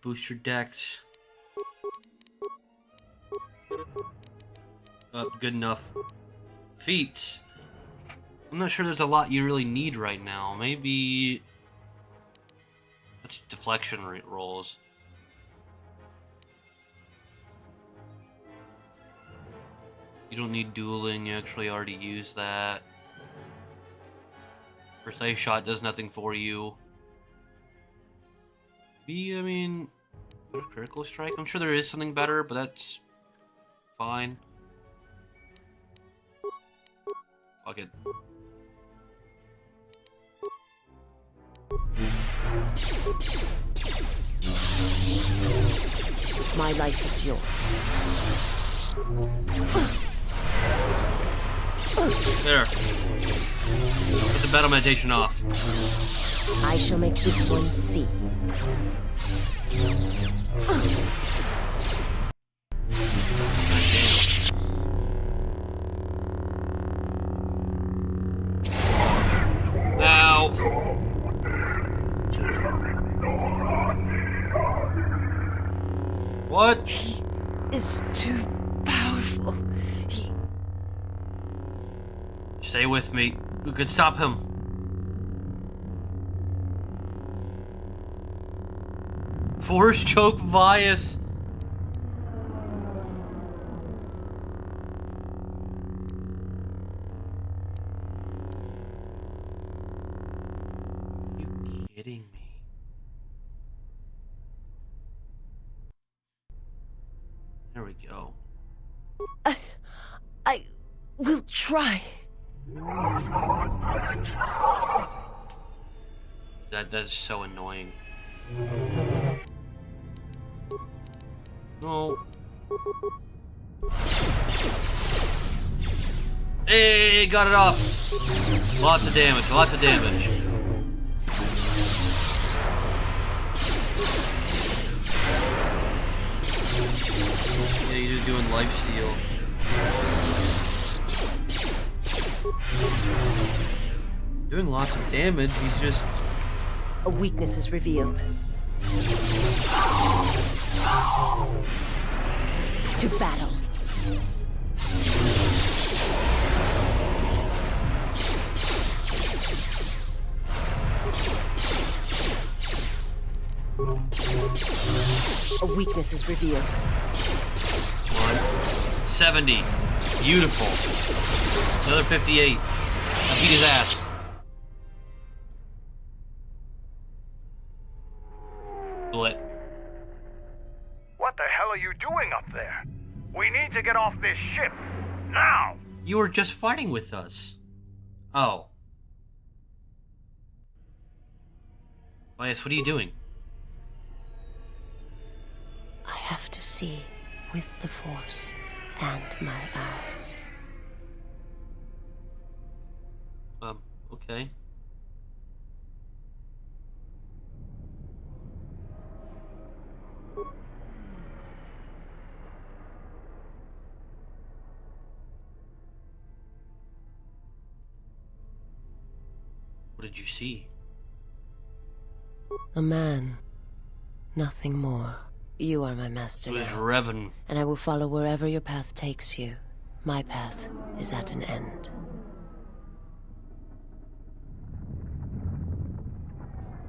boost your dex. Good enough. Feats. I'm not sure there's a lot you really need right now. Maybe... That's deflection rolls. You don't need dueling, you actually already used that. Precise shot does nothing for you. I mean... A critical strike? I'm sure there is something better, but that's... fine. Fuck it. My life is yours. There. Put the battle meditation off. I shall make this one see. Ow. What? He is too powerful. Stay with me. We could stop him. Force choke Vias. Are you kidding me? There we go. I will try. That's so annoying. No. Hey, got it off. Lots of damage, lots of damage. Yeah, he's just doing lifesteal. Doing lots of damage, he's just... A weakness is revealed. To battle. A weakness is revealed. 170. Beautiful. Another 58. I beat his ass. What? What the hell are you doing up there? We need to get off this ship. Now! You were just fighting with us. Oh. Vias, what are you doing? I have to see with the Force and my eyes. Okay. What did you see? A man. Nothing more. You are my master It was now, Revan. and I will follow wherever your path takes you. My path is at an end.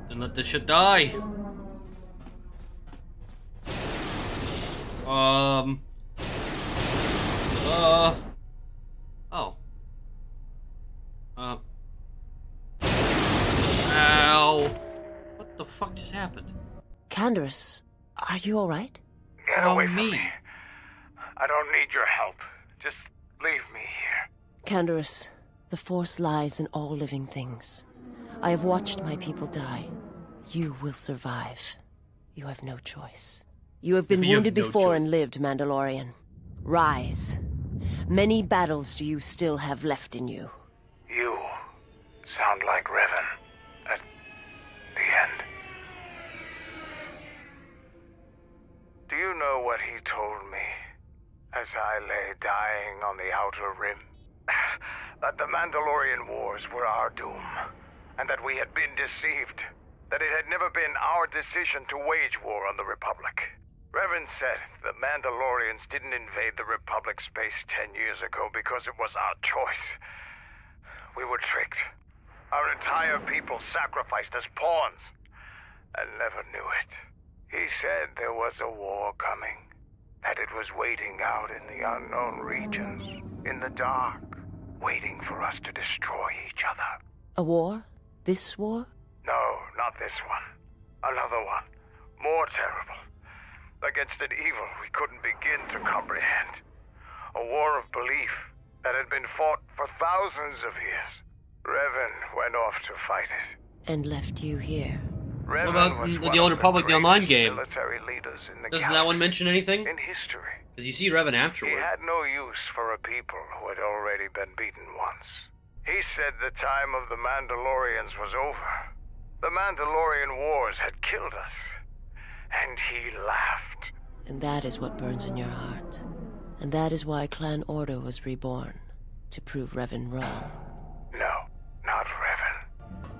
Then let this shit die. Oh. Ow. What the fuck just happened? Candace, are you alright? Get away from me. I don't need your help. Just leave me here. Candace, the Force lies in all living things. I have watched my people die. You will survive. You have no choice. You have been wounded before and lived, Mandalorian. Rise. Many battles do you still have left in you. You sound like Revan at the end. Do you know what he told me as I lay dying on the Outer Rim? That the Mandalorian Wars were our doom, and that we had been deceived. That it had never been our decision to wage war on the Republic. Revan said the Mandalorians didn't invade the Republic space 10 years ago because it was our choice. We were tricked. Our entire people sacrificed as pawns, and never knew it. He said there was a war coming, that it was waiting out in the unknown regions, in the dark, waiting for us to destroy each other. A war? This war? No, not this one. Another one. More terrible. Against an evil we couldn't begin to comprehend. A war of belief that had been fought for thousands of years. Revan went off to fight it. And left you here. What about the Old Republic, the online game? Military leaders in the Doesn't that one mention anything? in history. Because you see Revan He afterward. had no use for a people who had already been beaten once. He said the time of the Mandalorians was over. The Mandalorian Wars had killed us. And he laughed. And that is what burns in your heart. And that is why Clan Ordo was reborn. To prove Revan wrong. No, not Revan.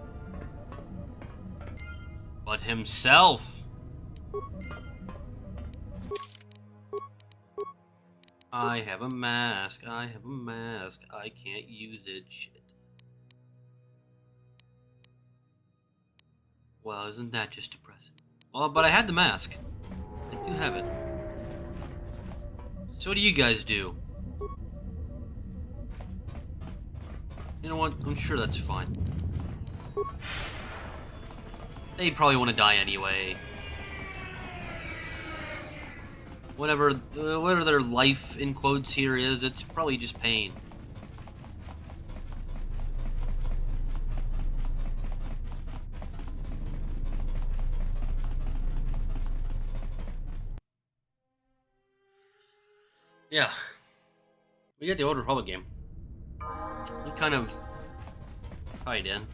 But himself. I have a mask. I have a mask. I can't use it. Shit. Well, isn't that just depressing? Well, but I had the mask. I do have it. So what do you guys do? You know what? I'm sure that's fine. They probably want to die anyway. Whatever their life in quotes here is, it's probably just pain. Yeah. We got the Old Republic game. We kind of tied in.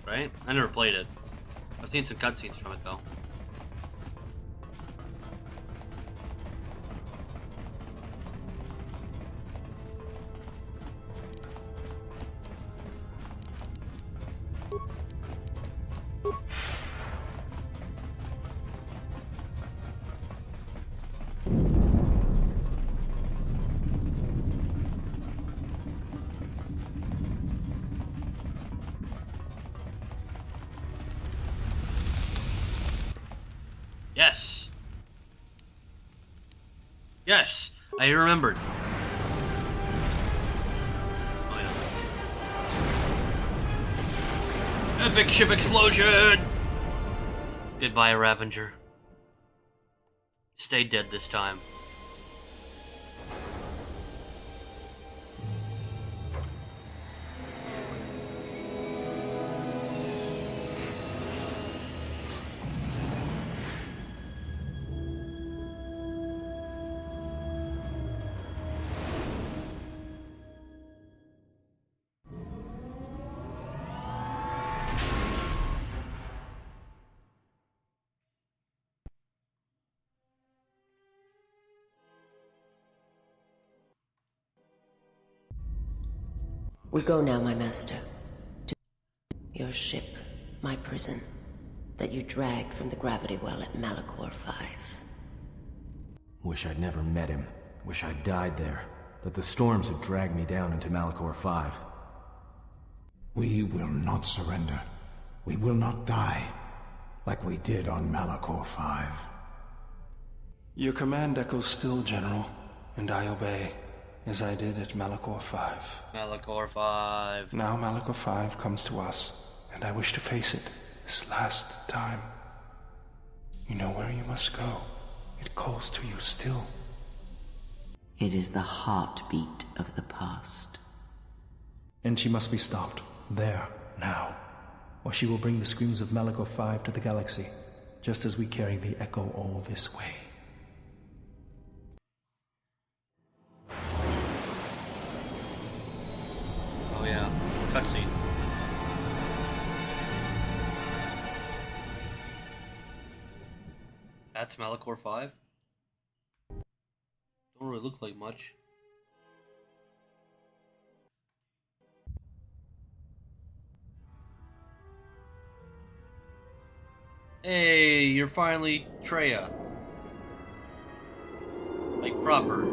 Right? I never played it. I've seen some cutscenes from it though. Yes! Yes! I remembered. Oh, yeah. Epic ship explosion! Goodbye, Ravenger. Stay dead this time. We go now, my master. To your ship, my prison, that you dragged from the gravity well at Malachor 5. Wish I'd never met him. Wish I'd died there. That the storms had dragged me down into Malachor 5. We will not surrender. We will not die, like we did on Malachor 5. Your command echoes still, General, and I obey, as I did at Malachor 5. Malachor 5. Now Malachor 5 comes to us, and I wish to face it this last time. You know where you must go. It calls to you still. It is the heartbeat of the past. And she must be stopped, there, now, or she will bring the screams of Malachor 5 to the galaxy, just as we carry the echo all this way. Oh yeah, cutscene. That's Malachor 5? Don't really look like much. Hey, you're finally Treya. Like proper.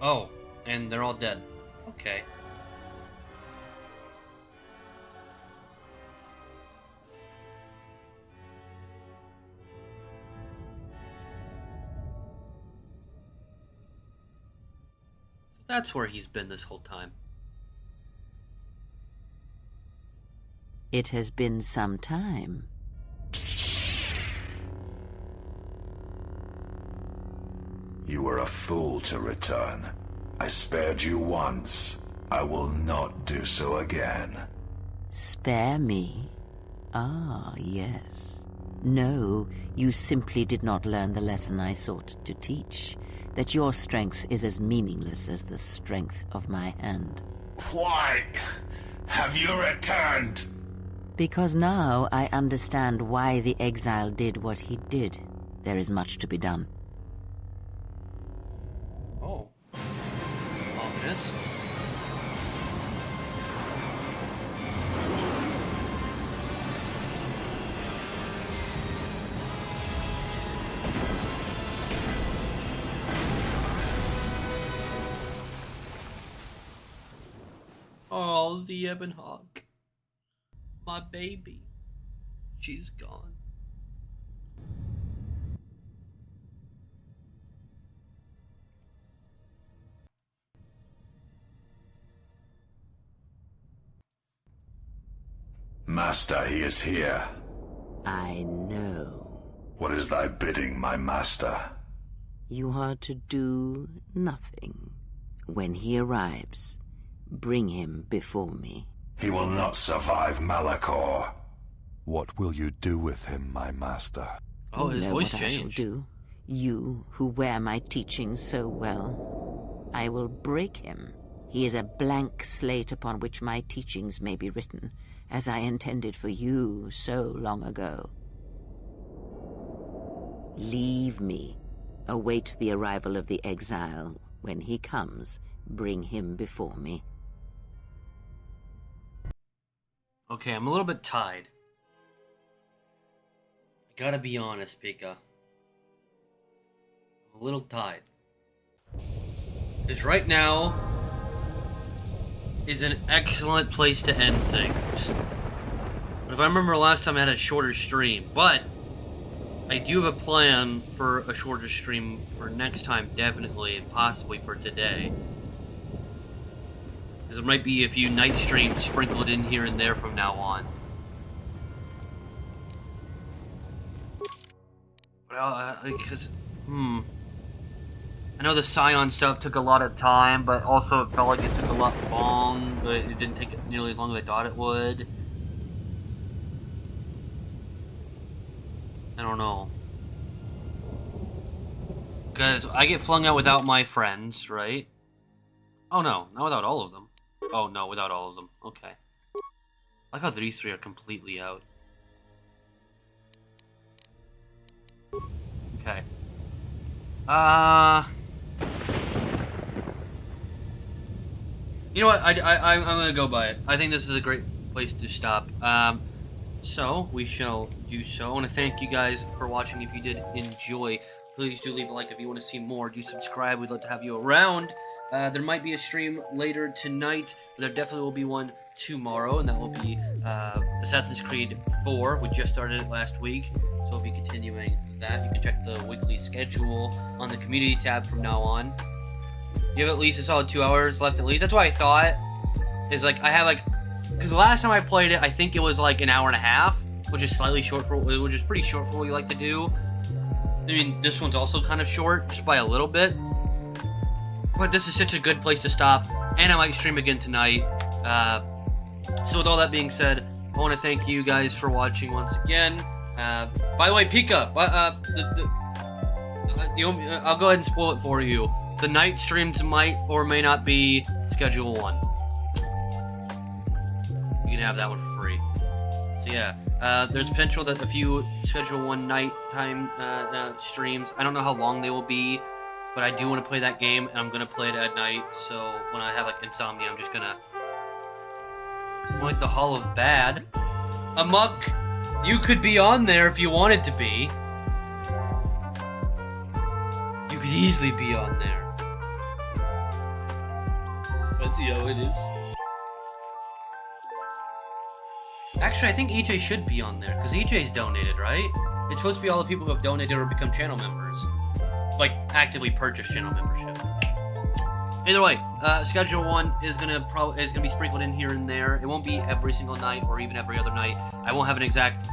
Oh, and they're all dead. Okay. That's where he's been this whole time. It has been some time. You were a fool to return. I spared you once. I will not do so again. Spare me? Ah, yes. No, you simply did not learn the lesson I sought to teach. That your strength is as meaningless as the strength of my hand. Why have you returned? Because now I understand why the exile did what he did. There is much to be done. Oh. Ominous. Oh, the Ebon Hawk. My baby. She's gone. Master, he is here. I know. What is thy bidding, my master? You are to do nothing. When he arrives, bring him before me. He will not survive Malachor. What will you do with him, my master? Oh, his You know voice what I shall changed. do. You, who wear my teachings so well. I will break him. He is a blank slate upon which my teachings may be written, as I intended for you so long ago. Leave me. Await the arrival of the exile. When he comes, bring him before me. Okay, I'm a little bit tied. I gotta be honest, Pika. I'm a little tied. Because right now is an excellent place to end things. But if I remember last time I had a shorter stream, but I do have a plan for a shorter stream for next time, definitely, and possibly for today. Because there might be a few night streams sprinkled in here and there from now on. Well, because, I know the Scion stuff took a lot of time, but also it felt like it took a lot long, but it didn't take nearly as long as I thought it would. I don't know. Because I get flung out without my friends, right? Oh no, not without all of them. Oh no, without all of them. Okay. I like how these three are completely out. Okay. You know what? I'm gonna go by it. I think this is a great place to stop. So we shall do so. I want to thank you guys for watching. If you did enjoy, please do leave a like. If you want to see more, do subscribe. We'd love to have you around. There might be a stream later tonight, but there definitely will be one tomorrow, and that will be Assassin's Creed 4. We just started it last week, so we'll be continuing that. You can check the weekly schedule on the community tab from now on. You have at least a solid 2 hours left at least. That's what I thought. Is like, I have like, because the last time I played it, I think it was like an hour and a half, which is slightly short for, which is pretty short for what you like to do. I mean, this one's also kind of short, just by a little bit. But this is such a good place to stop, and I might stream again tonight. So with all that being said, I want to thank you guys for watching once again. By the way, Pika, I'll go ahead and spoil it for you. The night streams might or may not be Schedule 1. You can have that one for free. So yeah, there's potential that a few Schedule 1 nighttime streams, I don't know how long they will be, but I do want to play that game, and I'm going to play it at night, so when I have like insomnia, I'm just going to... Like the Hall of Bad. Amok, you could be on there if you wanted to be. You could easily be on there. Let's see how it is. Actually, I think EJ should be on there, because EJ's donated, right? It's supposed to be all the people who have donated or become channel members. Like, actively purchase channel membership. Either way, Schedule 1 is gonna be sprinkled in here and there. It won't be every single night or even every other night. I won't have an exact